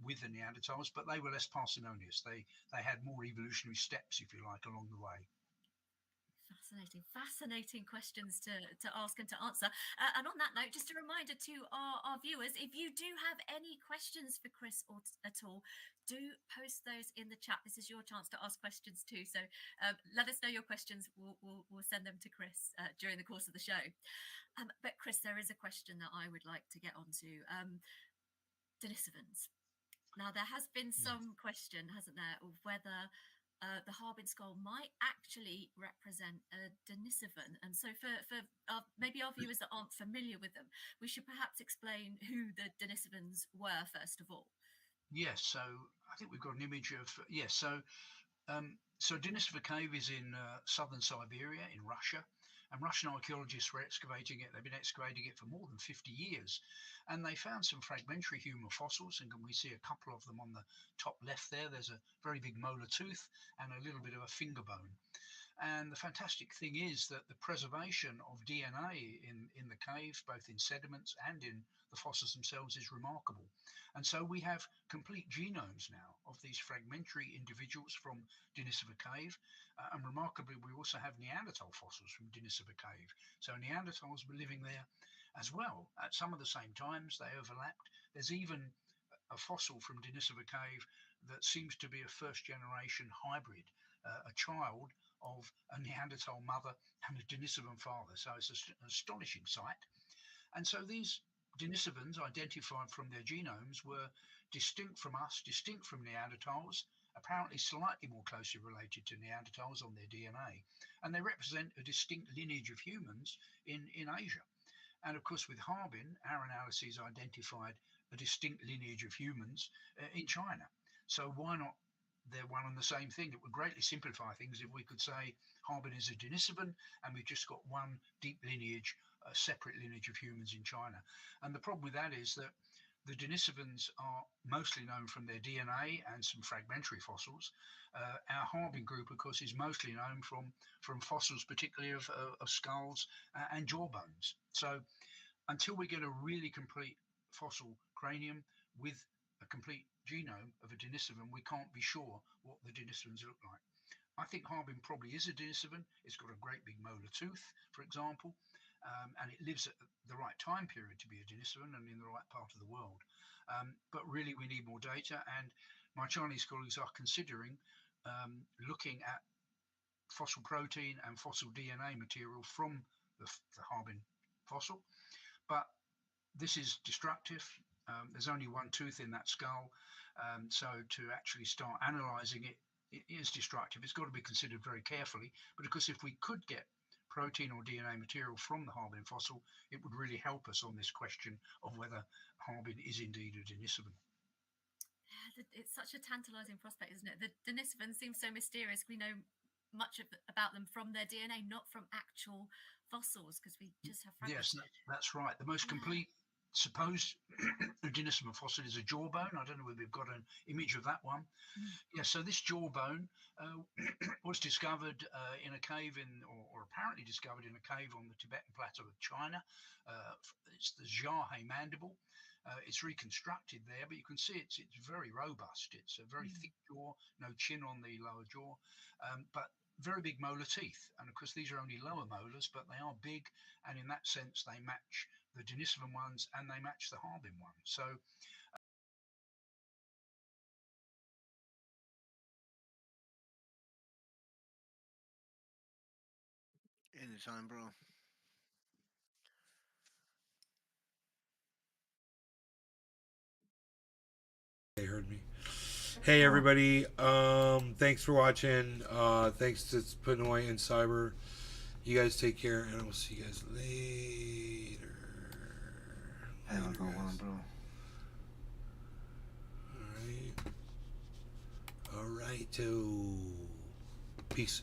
with the Neanderthals, but they were less parsimonious. They had more evolutionary steps, if you like, along the way. Fascinating questions to ask and to answer. And on that note, just a reminder to our viewers, if you do have any questions for Chris at all, do post those in the chat. This is your chance to ask questions too. So let us know your questions. We'll send them to Chris during the course of the show. But Chris, there is a question that I would like to get onto. Denisovans. Now, there has been some question, hasn't there, of whether the Harbin skull might actually represent a Denisovan. And so for maybe our viewers that aren't familiar with them, we should perhaps explain who the Denisovans were, first of all. Yes, so I think we've got an image of, yes, so Denisova Cave is in southern Siberia in Russia, and Russian archaeologists were excavating it. They've been excavating it for more than 50 years, and they found some fragmentary human fossils, and we see a couple of them on the top left there. There's a very big molar tooth and a little bit of a finger bone. And the fantastic thing is that the preservation of DNA in the cave, both in sediments and in the fossils themselves, is remarkable. And so we have complete genomes now of these fragmentary individuals from Denisova Cave. And remarkably, we also have Neanderthal fossils from Denisova Cave. So Neanderthals were living there as well at some of the same times. They overlapped. There's even a fossil from Denisova Cave that seems to be a first generation hybrid, a child of a Neanderthal mother and a Denisovan father. So it's an astonishing sight. And so these Denisovans, identified from their genomes, were distinct from us, distinct from Neanderthals, apparently slightly more closely related to Neanderthals on their DNA. And they represent a distinct lineage of humans in Asia. And of course, with Harbin, our analyses identified a distinct lineage of humans in China. So why not? They're one and the same thing. It would greatly simplify things if we could say Harbin is a Denisovan and we've just got one deep lineage, a separate lineage of humans in China. And the problem with that is that the Denisovans are mostly known from their DNA and some fragmentary fossils. Our Harbin group, of course, is mostly known from fossils, particularly of skulls and jaw bones. So until we get a really complete fossil cranium with a complete genome of a Denisovan, we can't be sure what the Denisovans look like. I think Harbin probably is a Denisovan. It's got a great big molar tooth, for example, and it lives at the right time period to be a Denisovan and in the right part of the world. But really, we need more data, and my Chinese colleagues are considering looking at fossil protein and fossil DNA material from the Harbin fossil. But this is destructive. There's only one tooth in that skull, so to actually start analysing it, it is destructive. It's got to be considered very carefully. But of course, if we could get protein or DNA material from the Harbin fossil, it would really help us on this question of whether Harbin is indeed a Denisovan. Yeah, it's such a tantalising prospect, isn't it? The Denisovans seem so mysterious. We know much about them from their DNA, not from actual fossils, because we just have fragments. Yes, that's right. The most complete supposed Denisovan fossil is a jawbone. I don't know whether we've got an image of that one. Yeah, so this jawbone was discovered in a cave or apparently discovered in a cave on the Tibetan plateau of China. It's the Jiahe mandible. It's reconstructed there, but you can see it's very robust. It's a very thick jaw, no chin on the lower jaw, but very big molar teeth. And of course, these are only lower molars, but they are big, and in that sense, they match the Denisovan ones and they match the Harbin one. So anytime, bro. They heard me. Hey everybody, thanks for watching. Thanks to Panoy and Cyber. You guys take care, and I will see you guys later. Have a good one, bro. Alright. Alright, peace.